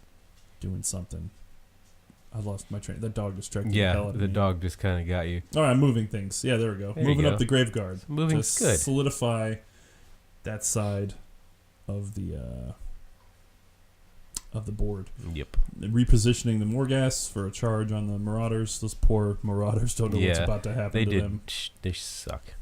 Doing something. I lost my train. That dog distracted the hell out of me. The dog just kind of got you. All right, I'm moving things. Yeah, there we go. Moving up the grave guard. Moving's to good. Solidify that side of the board. Yep. And repositioning the Morghast for a charge on the Marauders. Those poor Marauders don't know what's about to happen to them. They suck.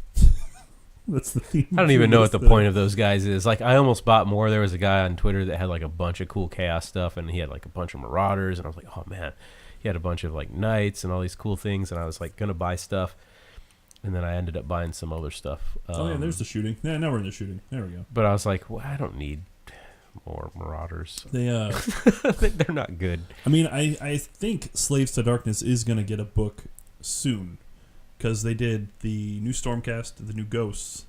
That's the theme. I don't even know what the point of those guys is. Like, I almost bought more. There was a guy on Twitter that had like a bunch of cool chaos stuff, and he had like a bunch of Marauders, and I was like, oh man, he had a bunch of like knights and all these cool things, and I was like gonna buy stuff, and then I ended up buying some other stuff. Oh yeah, there's the shooting. Yeah, now we're in the shooting. There we go. But I was like, well, I don't need more Marauders. They they're not good. I mean, I think Slaves to Darkness is gonna get a book soon, because they did the new Stormcast, the new Ghosts,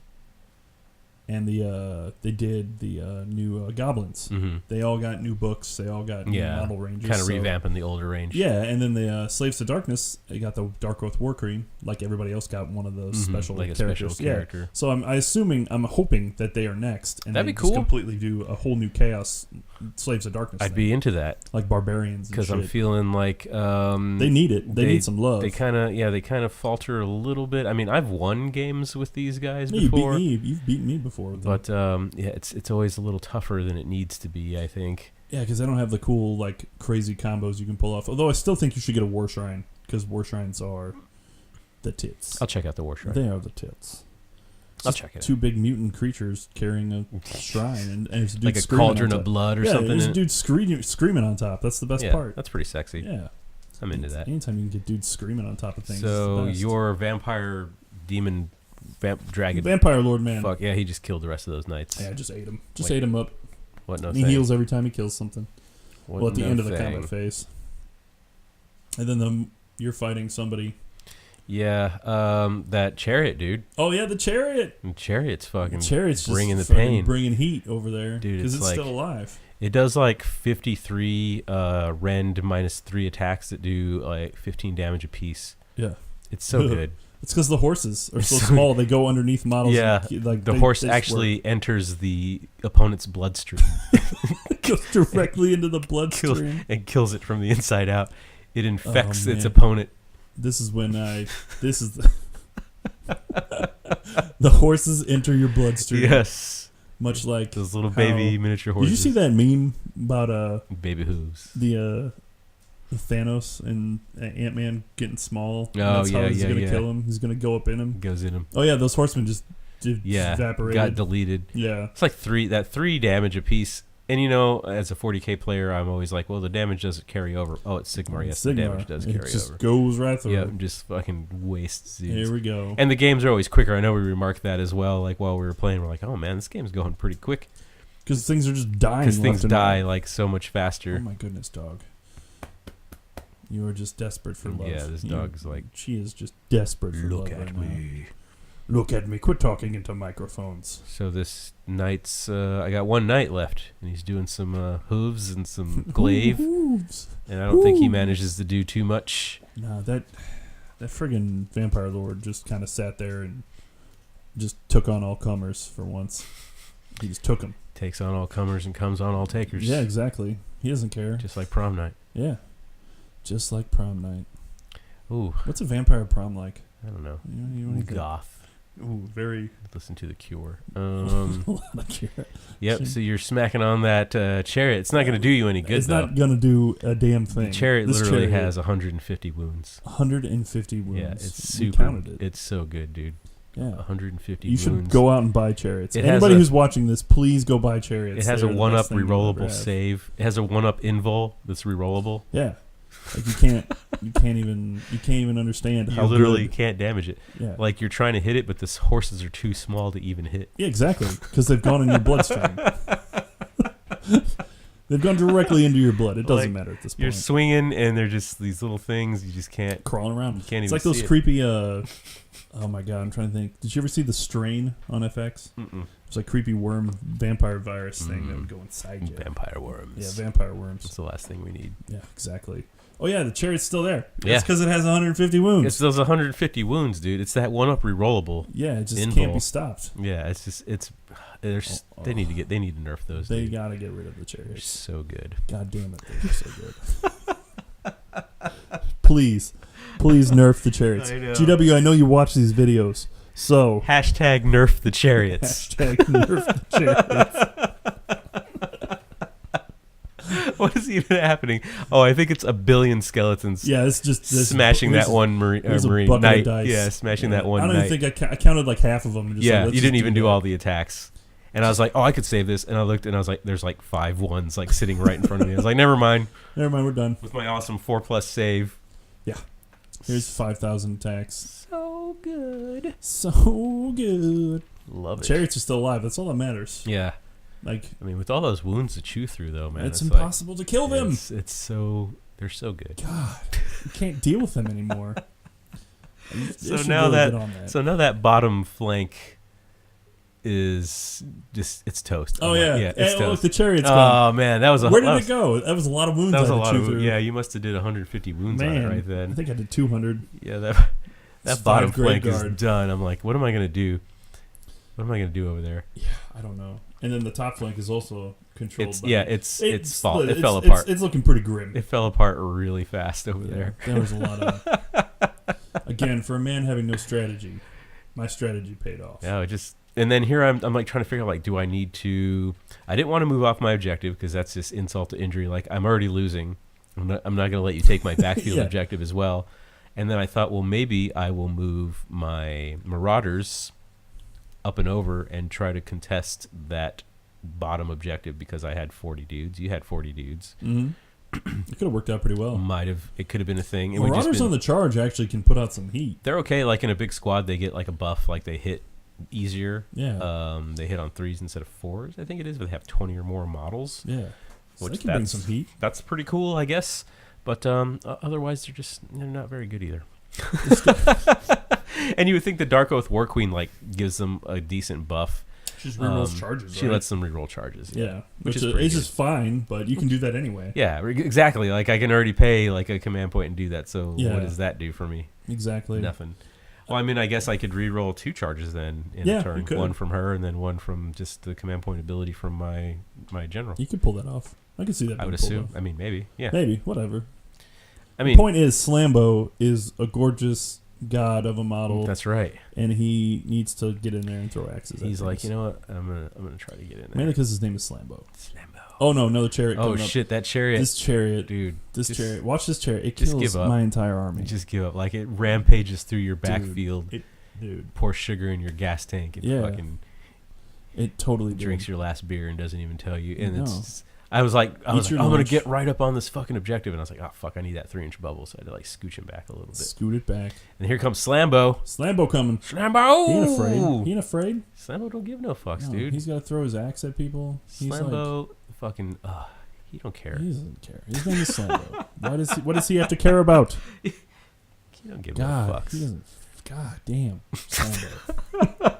and they did the new Goblins. Mm-hmm. They all got new books. They all got new model ranges. Kind of revamping the older range. Yeah, and then the Slaves to Darkness, they got the Dark Oath War Queen. Like everybody else got one of those special like characters. A special character. Yeah. So I'm hoping that they are next, and that'd be just cool. completely do a whole new Chaos Slaves to Darkness. I'd be into that, like barbarians, because I'm feeling like they need it. They need some love. They kind of falter a little bit. I mean, I've won games with these guys Yeah, before. You've beaten me before. But it's always a little tougher than it needs to be, I think. Yeah, because I don't have the cool like crazy combos you can pull off. Although I still think you should get a War Shrine, because War Shrines are the tits. I'll check out the War Shrine. They are the tits. I'll check it out. Two big mutant creatures carrying a shrine, and there's a dude like a screaming cauldron of blood or something. There's a dude screaming on top. That's the best part. That's pretty sexy. Yeah, I'm into that. Anytime you can get dudes screaming on top of things. So it's the best. your vampire demon dragon Vampire Lord man. Fuck yeah, he just killed the rest of those knights. Yeah, I just ate him. Ate him up. What no and he thing. heals every time he kills something. What well, at the no end of the thing. combat phase. And then you're fighting somebody. Yeah, that chariot, dude. Oh yeah, the chariot. And chariot's fucking Chariot's bringing the just pain, bringing heat over there, dude. because it's like, still alive. It does like 53 rend minus 3 attacks that do like 15 damage apiece. Yeah, it's so good. It's because the horses are so small; they go underneath models. Yeah, and, like the horse actually enters the opponent's bloodstream. Goes directly into the bloodstream and kills it from the inside out. It infects its man. opponent. This is when this is the horses enter your bloodstream. Yes, much like those little baby miniature horses. Did you see that meme about baby hooves? The Thanos and Ant-Man getting small. Oh, that's how he's gonna kill him. He's gonna go up in him. Goes in him. Oh yeah, those horsemen just evaporated. Got deleted. Yeah, it's like 3 damage apiece. And you know, as a 40k player, I'm always like, well, the damage doesn't carry over. Oh, it's Sigmar. Yes, the damage does carry over. It just goes right through. Yeah, just fucking wastes dudes. Here we go. And the games are always quicker. I know we remarked that as well. Like while we were playing, we're like, oh man, this game's going pretty quick. Because things are just dying. Because things die like so much faster. Oh my goodness, dog. You are just desperate for love. Yeah, this dog's like... She is just desperate for love right now. Look at me. Quit talking into microphones. So this knight's... I got one knight left, and he's doing some hooves and some glaive. Hooves. And I don't think he manages to do too much. Nah, that friggin' Vampire Lord just kind of sat there and just took on all comers for once. He just took them. Takes on all comers and comes on all takers. Yeah, exactly. He doesn't care. Just like prom night. Yeah. Just like prom night. Ooh. What's a vampire prom like? I don't know. You Goth. Ooh, very. Listen to The Cure. A lot of Cure. Yep, so you're smacking on that chariot. It's not going to do you any good, It's though. not going to do a damn thing. The chariot literally has 150 wounds. 150 wounds. Yeah, it's super. We counted it. It's so good, dude. Yeah. 150 You wounds. should go out and buy chariots. It Anybody who's watching this, please go buy chariots. It has a They're the 1-up best thing you'll ever rerollable have. save. It has a 1-up invul that's rerollable. Yeah. Like you can't even understand how You literally good. can't damage it. Yeah. Like you're trying to hit it, but the horses are too small to even hit. Yeah, exactly. Because they've gone in your bloodstream. They've gone directly into your blood. It doesn't Like, matter at this You're point. swinging, and they're just these little things you just can't. Crawling around. You can't It's even like those see it. creepy. Oh my god, I'm trying to think. Did you ever see The Strain on FX? Mm-mm. It's like creepy worm vampire virus thing that would go inside you. Vampire worms. Yeah, vampire worms. That's the last thing we need. Yeah, exactly. Oh yeah, the chariot's still there. Yeah. That's because it has 150 wounds. It's those 150 wounds, dude. It's that 1-up rerollable. Yeah, it just Invul. can't be stopped. Yeah, it's just they need to nerf those. They dude. gotta get rid of the They're chariots. so good. God damn it, they're so good. Please nerf the chariots. I know. GW, I know you watch these videos, so Hashtag nerf the chariots. hashtag nerf the chariots. What is even happening? Oh, I think it's a billion skeletons. Yeah, it's just Smashing that one marine there's a bucket of knight. dice. Yeah, smashing that one I don't knight. even think I counted like half of them. And just Yeah, like, let's you didn't just even do that. all the attacks. And I was like, oh, I could save this. And I looked and I was like, there's like 5 ones like sitting right in front of me. I was like, never mind. Never mind, we're done. With my awesome 4+ save. Here's 5,000 attacks. So good. So good. Love it. Chariots are still alive. That's all that matters. Yeah. Like, I mean, with all those wounds to chew through, though, man, it's like- impossible to kill them. It's so they're so good. God, you can't deal with them anymore. So should now really get on that. So now that bottom flank is just it's toast. Oh I'm yeah, like, it's look, toast. the chariot's gone. Oh man, that was a Where did that it was, go? That was a lot of wounds. That was I a had to lot chew of through. yeah. You must have did 150 wounds on Man, it right then. I think I did 200. Yeah, It's that bottom 5 grade flank guard. is done. I'm like, what am I gonna do? What am I gonna do over there? I don't know. And then the top flank is also controlled. It's by it's fall. It it's- fell apart. It's looking pretty grim. It fell apart really fast over there. There was a lot of. Again, for a man having no strategy, my strategy paid off. Yeah, it just and then here I'm like trying to figure out like, do I need to? I didn't want to move off my objective because that's just insult to injury. Like I'm already losing. I'm not going to let you take my backfield Yeah. objective as well. And then I thought, well, maybe I will move my Marauders up and over and try to contest that bottom objective because I had 40 dudes. You had 40 dudes. Mm-hmm. It could have worked out pretty well. It could have been a thing. It would just Marauders been- on the charge actually can put out some heat. they're okay. Like in a big squad, they get like a buff. Like they hit easier. Yeah. They hit on 3s instead of 4s. I think it is, but they have 20 or more models. Yeah. So Which they can bring that's- some heat. That's pretty cool, I guess. But otherwise, they're not very good either. And you would think the Dark Oath War Queen like gives them a decent buff. She just rerolls charges, She right? lets them reroll charges. Yeah. Which is Which pretty is good. just fine, but you can do that anyway. Yeah, exactly. Like I can already pay like a command point and do that. So Yeah. what does that do for me? Exactly. Nothing. Well, I mean, I guess I could reroll 2 charges then in Yeah, a turn. you could. One from her and then one from just the command point ability from my general. You could pull that off. I can see that. I would being pulled assume. off. I mean, maybe. Yeah. Maybe. Whatever. I The mean, point is, Slambo is a gorgeous god of a model, that's right. and he needs to get in there and throw axes. He's at like, things. you know what? I'm gonna try to get in there. Mainly because his name is Slambo. Slambo. Oh no, another chariot. Oh coming up. shit! That chariot, This chariot, dude. this just- chariot. Watch this chariot. It just kills give up. my entire army. Just give up. Like it rampages through your backfield. Dude, Pours sugar in your gas tank and Yeah. fucking it totally drinks did. your last beer and doesn't even tell you. And No. it's. I was like, I'm Eat your gonna lunch. get right up on this fucking objective, and I was like, oh fuck, I need that 3-inch bubble, so I had to like scooch him back a little bit. Scoot it back. And here comes Slambo. Slambo coming. Slambo. He ain't afraid. He ain't afraid. Slambo don't give no fucks, No, dude. He's got to throw his axe at people. He's Slambo, fucking, he don't care. He doesn't care. His name is Slambo. What does he have to care about? He don't give no God, fucks. he doesn't. God damn, Slambo.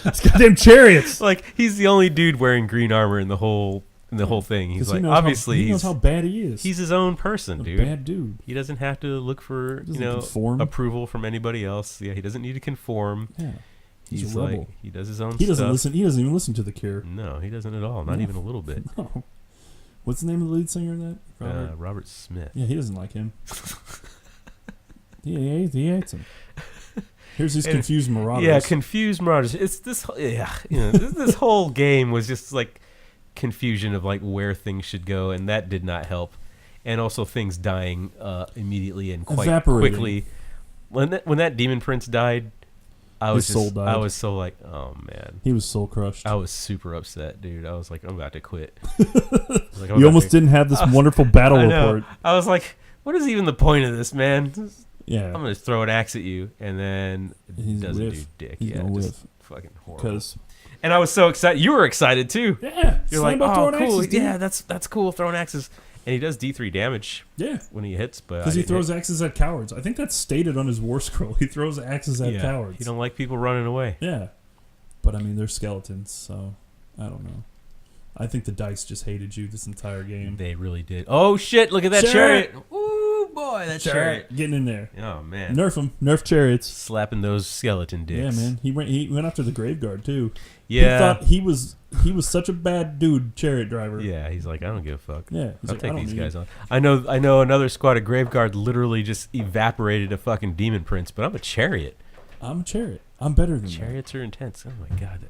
These goddamn chariots. Like he's the only dude wearing green armor in the whole thing. He's 'Cause he like, knows obviously he knows how bad he is. he's his own person, a dude. bad dude. He doesn't have to look for He doesn't conform. approval from anybody else. Yeah, he doesn't need to conform. Yeah, he's He's a like rebel. he does his own He doesn't stuff. listen. He doesn't even listen to the Cure. No, he doesn't at all. Not No. even a little bit. No. What's the name of the lead singer in that? Robert Smith. Yeah, he doesn't like him. he hates him. Here's these And- confused marauders. Yeah, confused Marauders. It's this. Yeah, this whole game was just like confusion of like where things should go, and that did not help. And also things dying immediately and quite Evaporating. quickly. When that demon prince died, I was His soul died. I was so like, oh man. He was soul crushed. I was super upset, dude. I was like, I'm about to quit. I was like, I'm You about almost to- didn't have this wonderful battle I know. report. I was like, what is even the point of this, man? Yeah, I'm gonna throw an axe at you, and then it He's doesn't whiff. do dick. He's Yeah, gonna just whiff. fucking horrible. because And I was so excited. You were excited too. Yeah. You're like, Slambo oh, throwing cool. axes, dude. Yeah, that's cool. Throwing axes. And he does D3 damage Yeah. when he hits, but Because he throws axes at cowards. I think that's stated on his war scroll. He throws axes at cowards. You don't like people running away. Yeah. But I mean, they're skeletons, so I don't know. I think the dice just hated you this entire game. They really did. Oh shit! Look at that chariot. Ooh boy, that chariot. Getting in there. Oh man. Nerf them. Nerf chariots. Slapping those skeleton dicks. Yeah, man. He went after the Graveguard too. Yeah. He thought he was such a bad dude, chariot driver. Yeah, he's like, I don't give a fuck. Yeah. I'll take these guys on. I know another squad of Graveguard literally just evaporated a fucking demon prince, but I'm a chariot. I'm a chariot. I'm better than Chariots are intense. Oh my god.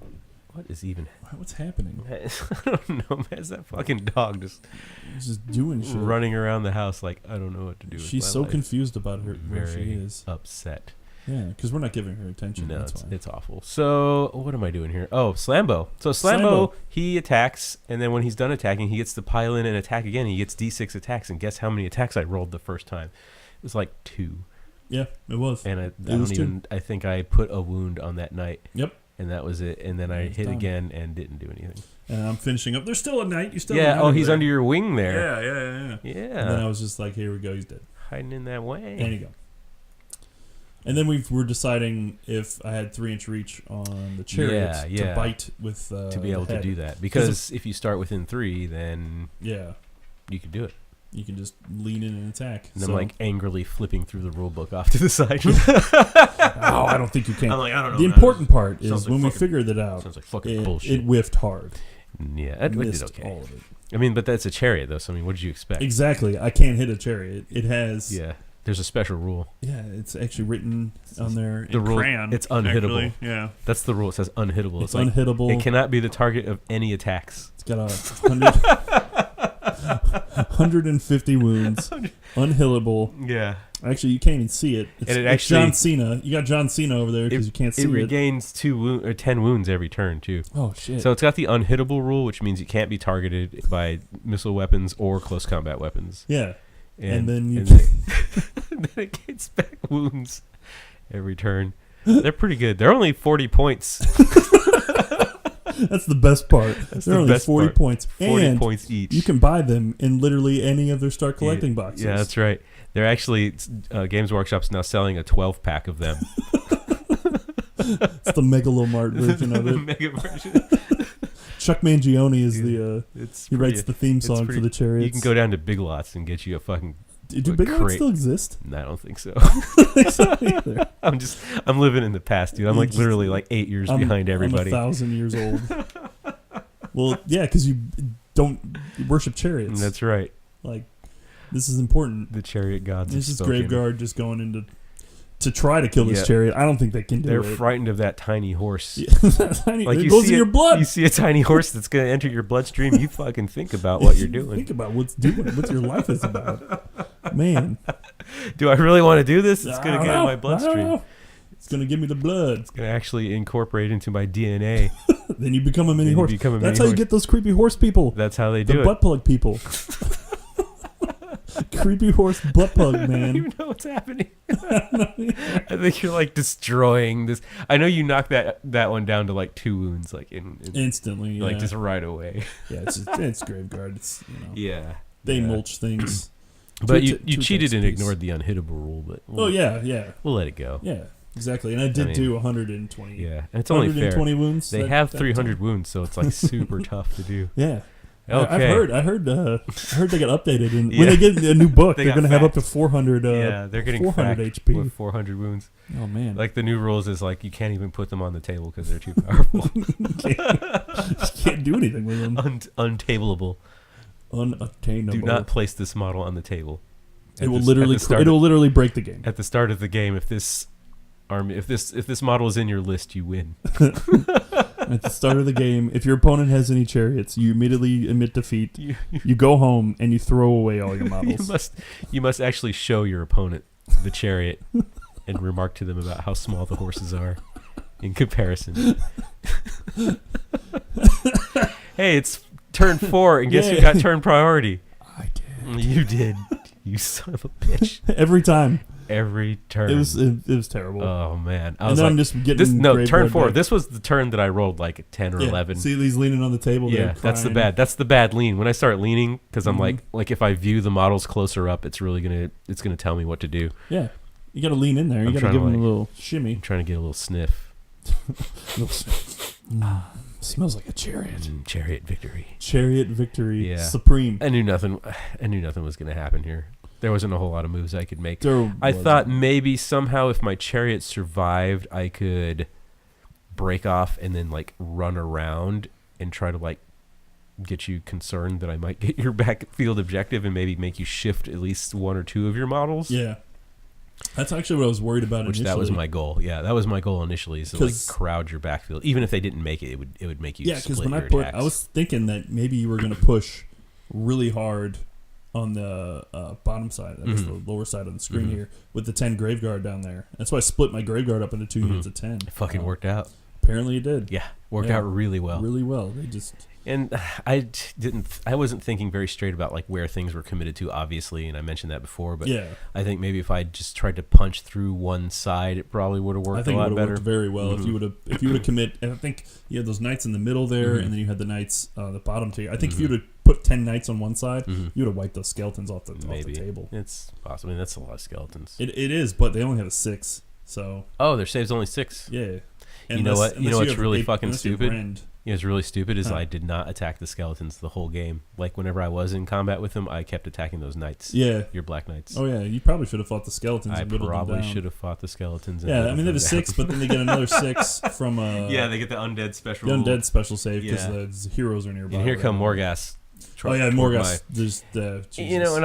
What is even What's happening? I don't know, man. It's that fucking dog just He's just doing shit. running around the house like I don't know what to do with She's my so life. confused about her where Very she is. upset. Yeah, because we're not giving her attention. No, that's why. it's awful. So what am I doing here? Oh, Slambo. So Slambo, Slambo. he attacks, and then when he's done attacking, he gets to pile in and attack again. He gets D6 attacks, and guess how many attacks I rolled the first time? It was like 2. Yeah, it was. And was I think I put a wound on that night. Yep. And that was it. And then I hit done. again and didn't do anything. And I'm finishing up. There's still a knight. You still Yeah. have a knight Oh, over he's there. under your wing there. Yeah. Yeah. And then I was just like, here we go. He's dead. Hiding in that way. There you go. And then we're deciding if I had 3-inch reach on the chariots to bite with to be able the to head. do that, because if you start within 3, then Yeah, you can do it. you can just lean in and attack. And so, I'm like angrily flipping through the rule book off to the side. oh, I don't think you can. I'm like, I don't know. The man. important part Sounds is like when we fucking- figured it out, Sounds like fucking it bullshit. whiffed hard. Yeah, I did Missed okay. all of it. I mean, but that's a chariot though. So I mean, what did you expect? Exactly. I can't hit a chariot. It has. Yeah, there's a special rule. Yeah, it's actually written on there The in rule, crayon. it's unhittable. actually. Yeah, That's the rule. It says unhittable. it's like, unhittable. it cannot be the target of any attacks. It's got 150 wounds. Unhittable. Yeah. Actually, you can't even see it. It's, And it it's actually- John Cena. You got John Cena over there because you can't see It it. regains 10 wounds every turn too. Oh shit! So it's got the unhittable rule, which means you can't be targeted by missile weapons or close combat weapons. yeah, and then you then it gets back wounds every turn. They're pretty good. They're only 40 points. that's the best part. They're the only best 40 part. points, 40 and points each. you can buy them in literally any of their start collecting boxes. Yeah, that's right. They're actually Games Workshop's now selling a 12-pack of them. It's the Megalomart version of The it. mega version. Chuck Mangione is the It's he pretty- writes the theme it's song for pretty- the Chariots. You can go down to Big Lots and get you a fucking. Do a Big Lots crate. still exist? No, I don't think so. It's not either. I'm living in the past, dude. I'm like literally like 8 years behind everybody. I'm 1,000 years old. Well, yeah, because you don't worship chariots. That's right. Like, this is important. The chariot gods. This have is spoken. Graveguard just going into to try to kill this Yeah. chariot. I don't think they can do They're it. frightened of that tiny horse. Tiny, Like it you goes see in your blood. You see a tiny horse that's going to enter your bloodstream. You fucking think about what you're doing. Think about what your life is about. Man. Do I really want to do this? It's I going to don't get in know. my I don't bloodstream. know. It's going to give me the blood. It's going to actually incorporate into my DNA. Then you become a mini Then you horse. become a That's mini how you horse. get those creepy horse people. That's how they The do it. butt plug people. Creepy horse butt plug, I don't man. even know what's happening. I think you're like destroying this. I know you knocked that one down to like 2 wounds, like in Instantly, yeah. like just right away. Yeah, it's Graveguard. It's, Yeah, they yeah. mulch things. But Two you cheated and attacks apiece. ignored the unhittable rule. But Oh yeah, we'll let it go. yeah, exactly. And I did mean, do 120. Yeah, and it's only fair. 120 wounds. They that- have that 300 wounds, so it's like super tough to do. Yeah. Okay. I heard they got updated, and Yeah. when they get a new book, They they're got going to have up to facts. 400. Yeah, they're getting 400 fracked HP. with 400 wounds. Oh man, Like the new rules is like you can't even put them on the table because they're too powerful. you can't do anything with them. Untableable. Unattainable. Do not place this model on the table. It will literally break the game. At the start of the game, if this model is in your list, you win. At the start of the game, if your opponent has any chariots, you immediately admit defeat. You go home and you throw away all your models. You must actually show your opponent the chariot and remark to them about how small the horses are in comparison. Hey, it's turn 4, and guess who got turn priority? I did. You did. You son of a bitch. Every time. every turn. It was terrible. Oh man! I and was then like, I'm just getting turn 4. back. This was the turn that I rolled like a 10 or 11. See, he's leaning on the table. Yeah, that's the bad lean. When I start leaning, because I'm like if I view the models closer up, it's gonna tell me what to do. Yeah, you got to lean in there. You I'm got to trying give to, him a like- little shimmy. I'm trying to get a little sniff. Smells like a chariot. Chariot victory. Chariot victory. Yeah. Supreme. I knew nothing was gonna happen here. There wasn't a whole lot of moves I could make. There I wasn't. thought maybe somehow if my chariot survived, I could break off and then like run around and try to like get you concerned that I might get your backfield objective and maybe make you shift at least 1 or 2 of your models. Yeah. That's actually what I was worried about Which initially. that was my goal. Yeah, that was my goal initially, is to like 'Cause- crowd your backfield. Even if they didn't make it, it would make you Yeah, split because when your attacks. I was thinking that maybe you were going to push really hard on the bottom side, I guess the lower side of the screen here, with the 10 Graveguard down there. That's why I split my Graveguard up into 2 units of 10. It fucking worked out. Apparently it did. Yeah, worked Yeah. out really well. Really well. They just... And I wasn't thinking very straight about like where things were committed to, obviously, and I mentioned that before, but Yeah. I think maybe if I just tried to punch through one side, it probably would have I worked think a it lot would have better. worked very well if you would have commit. And I think you had those knights in the middle there, and then you had the knights the bottom tier. I think if you would have put 10 knights on one side, you would have wiped those skeletons off the table. It's possible. I mean, that's a lot of skeletons. It is, but they only have a 6, so Oh, their save's only 6. yeah. You know what? You know what's really fucking unless you have stupid? Rend. You know what's really stupid is Huh. I did not attack the skeletons the whole game. Like whenever I was in combat with them, I kept attacking those knights. Yeah. Your black knights. Oh yeah, you probably should have fought the skeletons. I and whittled them probably down. should have fought the skeletons. And Yeah, I whittled mean they have a them down. 6, but then they get another 6 from Yeah, they get the undead special. the undead special save because Yeah. the heroes are nearby. And here come right? Morghast. Oh yeah, toward Morghast. There's the You know,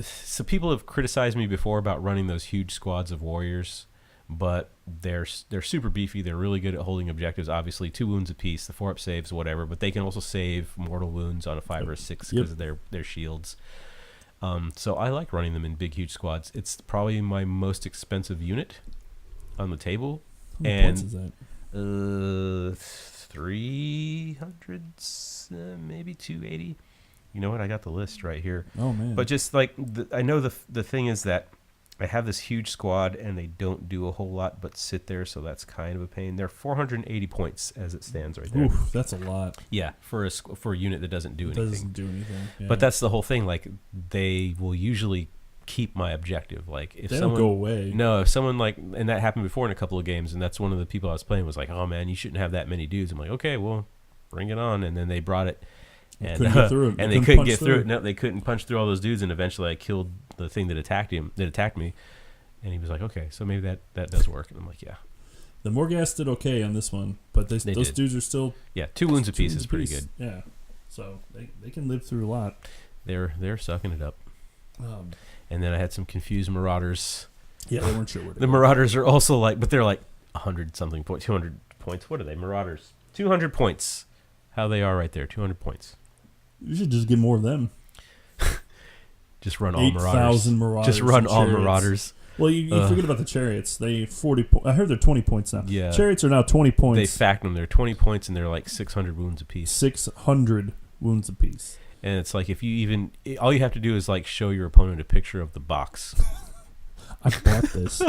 so people have criticized me before about running those huge squads of warriors, but they're super beefy. They're really good at holding objectives. Obviously, 2 wounds apiece, the 4-up saves, whatever. But they can also save mortal wounds on a 5 or a 6 because of their shields. So I like running them in big, huge squads. It's probably my most expensive unit on the table. How many And points is that? 300, maybe 280. You know what? I got the list right here. Oh man. But just like I know the thing is that I have this huge squad and they don't do a whole lot but sit there, so that's kind of a pain. They're 480 points as it stands right there. Oof, that's a lot. Yeah, for a unit that doesn't do It anything. doesn't do anything. Yeah. But that's the whole thing. Like they will usually keep my objective. Like if they someone don't go away. no, if someone like, and that happened before in a couple of games, and that's one of the people I was playing was like, oh man, you shouldn't have that many dudes. I'm like, okay, well, bring it on. And then they brought it. And, couldn't get through it. and You they couldn't couldn't punch get through through it. No, they couldn't punch through all those dudes, and eventually I killed the thing that attacked me. And he was like, okay, so maybe that does work. And I'm like, yeah. The Morghast did okay on this one, but those did. dudes are still Yeah, 2 wounds apiece two is pretty apiece. good. Yeah, so they can live through a lot. They're sucking it up. And then I had some confused marauders. Yeah, they weren't sure where to The go. marauders are also like, but they're like 100 something points, 200 points. What are they? Marauders. 200 points. How they are right there, 200 points. You should just get more of them. Just run all 8,000 marauders. Just run and all chariots. marauders. Well, you forget about the chariots. They 40. I heard they're 20 points now. Yeah. Chariots are now 20 They points. fact them. They're 20 points and they're like 600 wounds apiece. 600 wounds apiece. And it's like if you even all you have to do is like show your opponent a picture of the box, I bought this.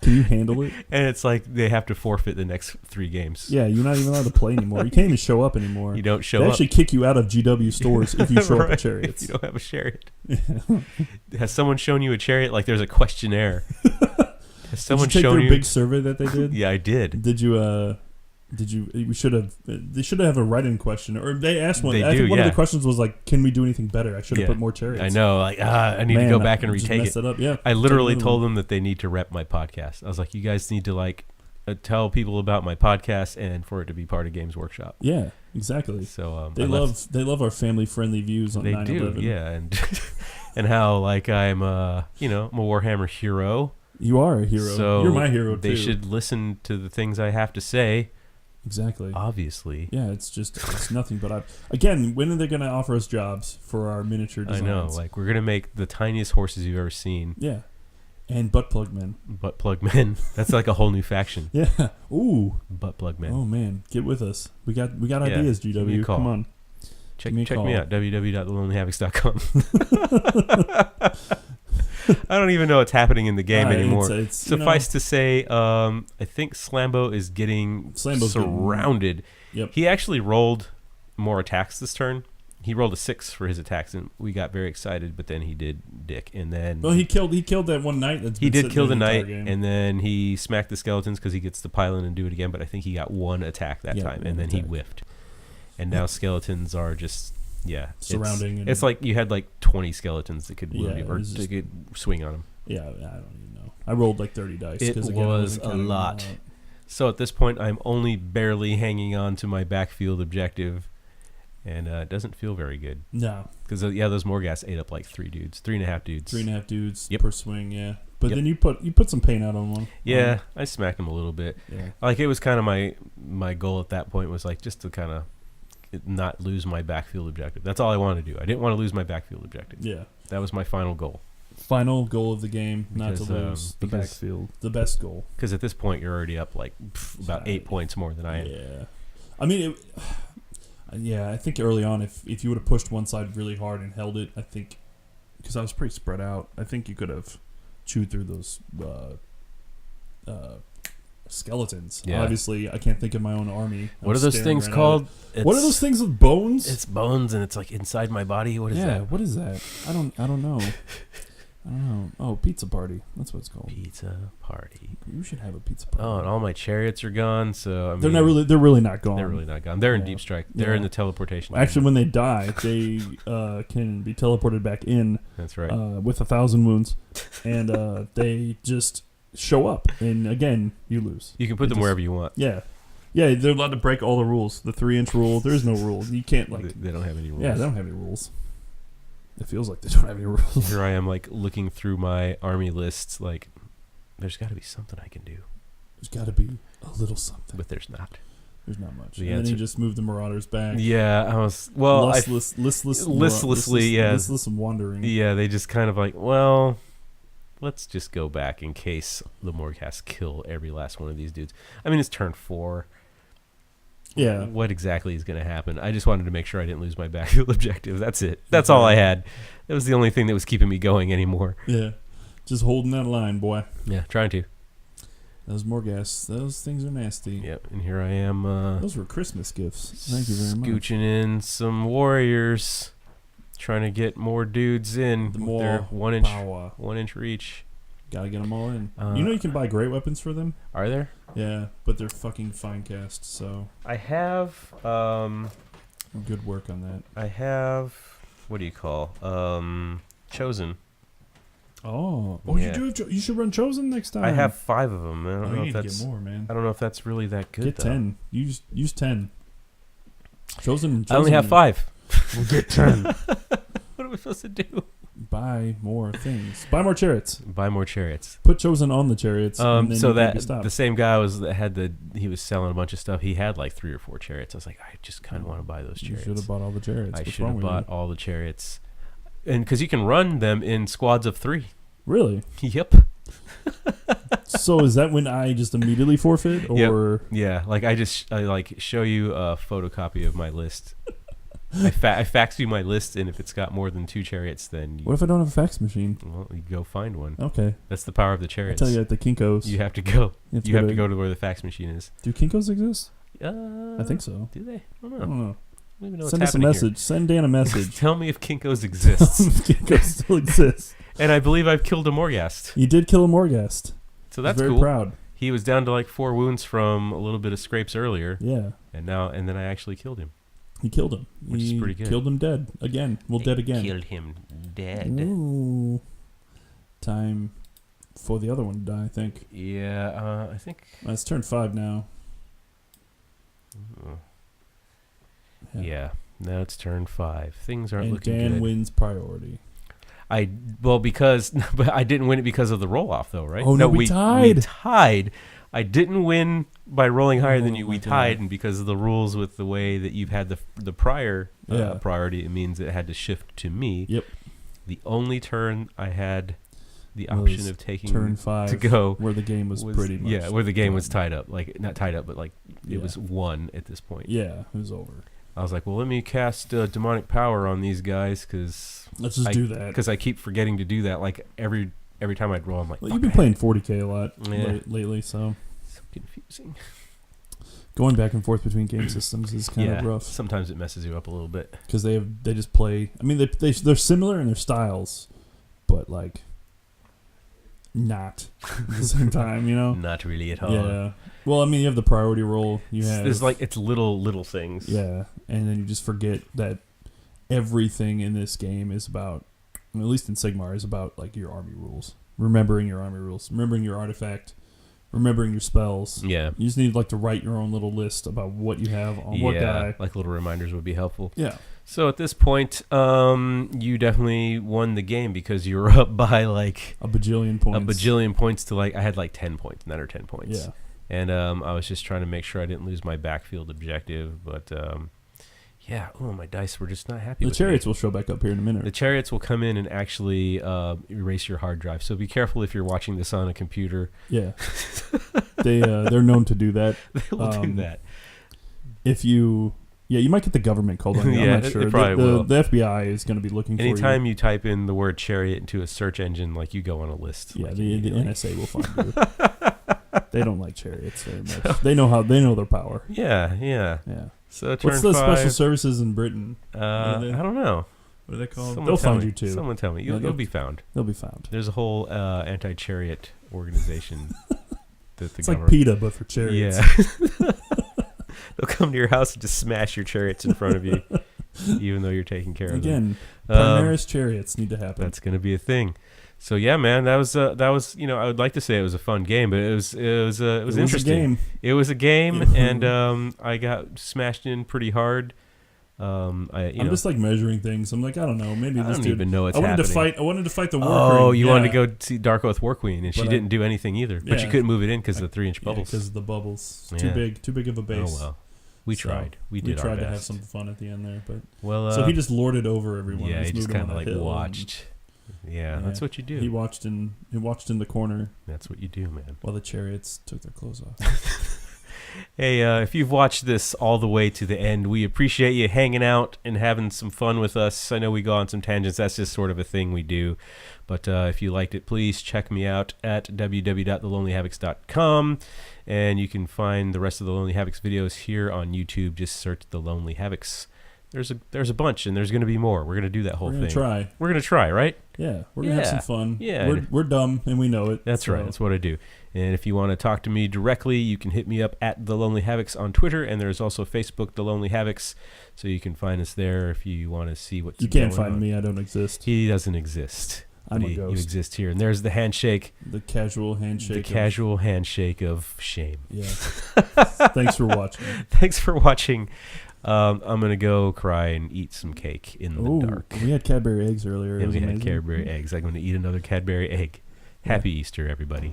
Can you handle it? and it's like they have to forfeit the next 3 games. Yeah, you're not even allowed to play anymore. You can't even show up anymore. You don't show They up. actually kick you out of GW stores if you show up Right, at chariots. If you don't have a chariot. Has someone shown you a chariot? Like there's a questionnaire. Has someone did you take shown their you? big survey that they did? Yeah, I did. Did you? We should have. They should have a write-in question, or they asked one. They I think do, one of yeah. the questions was like, "Can we do anything better?" I should have Yeah. put more chariots. I know. Like I need to go back and I just retake messed it. Up. Yeah, I literally Take another told one. them that they need to rep my podcast. I was like, you guys need to like tell people about my podcast and for it to be part of Games Workshop. Yeah, exactly. So They love our family-friendly views on They 9/11. do, yeah, and and how like I'm I'm a Warhammer hero. You are a hero. So You're my hero too. They should listen to the things I have to say. Exactly. Obviously. Yeah, it's nothing but again. When are they going to offer us jobs for our miniature I designs? know. Like we're gonna make the tiniest horses you've ever seen. Yeah, and butt plug men. Butt plug men. That's like a whole new faction. Yeah. Ooh. Butt plug men. Oh man, get with us. We got Yeah, ideas. give me a GW, call. come on. check give me a me call. out. www.thelonelyhavocs.com. I don't even know what's happening in the game anymore. It's, Suffice to say, I think Slambo is getting surrounded. Yep. He actually rolled more attacks this turn. He rolled a 6 for his attacks, and we got very excited. But then he did dick, and then he killed that one knight. He did kill the knight, and then he smacked the skeletons because he gets to pile in and do it again. But I think he got one attack that time, and then he whiffed. And now skeletons are just surrounding. It's like you had like 20 skeletons that could wound you, or they could swing on him. Yeah, I don't even know. I rolled like 30 dice. It was a lot. So at this point, I'm only barely hanging on to my backfield objective. And it doesn't feel very good. No. Because, those Morghast ate up like 3.5 dudes. 3.5 dudes Yep. per swing, yeah. But then you put some paint out on one. Yeah, I smacked him a little bit. Yeah. Like, it was kind of my goal at that point was, like, just to kind of not lose my backfield objective. That's all I wanted to do. I didn't want to lose my backfield objective. Yeah. That was my final goal. Final goal of the game, not to Because, lose the because- backfield. The best goal. Because at this point, you're already up, like, about 8 points more than I am. Yeah. I mean, I think early on, if you would have pushed one side really hard and held it, I think, because I was pretty spread out, I think you could have chewed through those skeletons. Yeah. Obviously, I can't think of my own army. What are those things called? What are those things with bones? It's bones, and it's like inside my body. What is that? What is that? I don't know. I don't know. Oh, pizza party. That's what it's called. Pizza party. You should have a pizza party. Oh, and all my chariots are gone. So I mean, they're really not gone. They're really not gone. They're in deep strike. They're in the teleportation. Actually, when they die, they can be teleported back in. That's right. With 1,000 wounds, and they just show up. And again, you lose. You can put them wherever you want. Yeah. Yeah, they're allowed to break all the rules. The 3-inch rule. There's no rules. You can't They don't have any rules. Yeah, they don't have any rules. It feels like they don't have any rules. Here I am, like, looking through my army lists, like, there's got to be something I can do. There's got to be a little something. But there's not. There's not much. The And then answer- he just moved the Marauders back. Yeah, I was... Well, listlessly, yeah. Listless and wandering. Yeah, they just kind of like, well, let's just go back in case the Morghast kill every last one of these dudes. I mean, it's turn 4. Yeah. What exactly is going to happen? I just wanted to make sure I didn't lose my backfield objective. That's it. That's all I had. That was the only thing that was keeping me going anymore. Yeah. Just holding that line, boy. Yeah, trying to. Those Morghast, those things are nasty. Yep, and here I am. Those were Christmas gifts. Thank you very much. Scooching in some warriors, trying to get more dudes in. The with more their power. 1 inch reach. Gotta get them all in. You can buy great weapons for them? Are there? Yeah, but they're fucking fine cast, so... I have... good work on that. I have... What do you call? Chosen. Oh, Yeah. you should run Chosen next time. I have 5 of them. I don't Oh, know you if need to that's... get more, man. I don't know if that's really that good, Get though. 10. Use 10. Chosen. I only have 5. We'll get 10. What are we supposed to do? Buy more things. Buy more chariots. Buy more chariots. Put Chosen on the chariots. And then So you can that be stopped. the same guy he was selling a bunch of stuff. He had like 3 or 4 chariots. I was like, I just kind of want to buy those You chariots. should have bought all the chariots. I What's should wrong have with bought you? all the chariots, and because you can run them in squads of 3. Really? Yep. So is that when I just immediately forfeit, or Yeah. Like I like show you a photocopy of my list. I fax you my list, and if it's got more than 2 chariots, then what if I don't have a fax machine? well, you go find one. Okay, That's the power of the I chariots. tell you at the Kinkos. You have to go. You have to go go to where the fax machine is. Do Kinkos exist? I I think so. Do they? I don't know. I don't know. I don't even know Send what's us a happening message. Send Dan a here. message. Tell me if Kinko's exists. Kinkos still exists. And I believe I've killed a Morghast. You did kill a Morghast. So that's very cool. proud. He was down to like 4 wounds from a little bit of scrapes earlier, Yeah, and then I actually killed him. he killed him. Which is pretty good. Killed him dead again. Well, dead again. Killed him dead. Ooh. Time for the other one to die, I think. Yeah, I think. It's turn 5 now. Yeah. Now it's turn 5. Things aren't And looking Dan good. wins priority. But I didn't win it because of the roll off, though, right? Oh, no, we tied. We tied. I didn't win by rolling higher than you. my We God. tied, and because of the rules with the way that you've had the prior Yeah. priority, it means it had to shift to me. Yep. The only turn I had the Was option of taking Turn 5 to go where the game was pretty much where the game was done. tied up, like not tied up, but like it Yeah. was won at this point. Yeah, it was over. I was like, well, let me cast demonic power on these guys because Let's just do that. because I keep forgetting to do that. Like every every time I'd roll, I'm like, Well, you've been playing 40K a lot lately, so confusing. going back and forth between game systems is kind of rough. Sometimes it messes you up a little bit. Because they just play. I mean, they're similar in their styles, but like not at the same time. Not really at all. Yeah. Well, I mean, you have the priority roll. There's it's little things. Yeah, and then you just forget that everything in this game is about, at least in Sigmar, is about like your army rules. Remembering your army rules, remembering your artifact, remembering your spells. Yeah. You just need to write your own little list about what you have on what guy. Like little reminders would be helpful. Yeah. So at this point, you definitely won the game because you were up by like a bajillion points. To I had like 10 points, 9 or 10 points. Yeah. And I was just trying to make sure I didn't lose my backfield objective, but my dice were just not happy. The chariots will show back up here in a minute. The chariots will come in and actually erase your hard drive. So be careful if you're watching this on a computer. Yeah. They're known to do that. They will do that. If you might get the government called on you. I'm not sure. It probably will. The FBI is going to be looking for you. Anytime you type in the word chariot into a search engine, like you go on a list. Yeah, the NSA will find you. They don't like chariots very much. They know their power. Yeah. So turn what's the 5, special services in Britain? I don't know. What are they called? Someone They'll tell find me. you too. Someone tell me. You'll be found. They'll be found. There's a whole anti-chariot organization. It's like PETA, but for chariots. Yeah. They'll come to your house and just smash your chariots in front of you, even though you're taking care of them. Again, Primaris chariots need to happen. That's going to be a thing. So yeah, man, that was I would like to say it was a fun game, but it was interesting. It was a game, and I got smashed in pretty hard. I'm just like measuring things. I'm like, I don't know, maybe I this don't dude. even know what's I wanted happening. I wanted to fight the War Oh, Queen. you wanted to go see Dark Oath War Queen, and she didn't do anything either. But Yeah. you couldn't move it in because of the 3-inch bubbles. Because of the bubbles. Yeah. Too big of a base. Oh well, we tried. We did tried our to have best. some fun at the end there, but Well, so he just lorded over everyone. Yeah, he just kind of like watched. Yeah, that's what you do. He watched in the corner. That's what you do, man. While the chariots took their clothes off. Hey, if you've watched this all the way to the end, we appreciate you hanging out and having some fun with us. I know we go on some tangents. That's just sort of a thing we do. But if you liked it, please check me out at www.thelonelyhavocs.com. And you can find the rest of the Lonely Havocs videos here on YouTube. Just search The Lonely Havocs. There's a bunch, and there's going to be more. We're going to do that whole thing. We're going to try, right? Yeah, we're going to have some fun. Yeah. We're dumb, and we know it. That's right. That's what I do. And if you want to talk to me directly, you can hit me up at The Lonely Havocs on Twitter, and there's also Facebook, The Lonely Havocs, so you can find us there if you want to see what's going on. You can't find me. I don't exist. He doesn't exist. I'm a ghost. You exist here. And there's the handshake. The casual handshake. The casual handshake of shame. Yeah. Thanks for watching. Thanks for watching. I'm going to go cry and eat some cake in the dark. We had Cadbury eggs earlier. And we had Cadbury eggs. I'm going to eat another Cadbury egg. Happy Easter, everybody.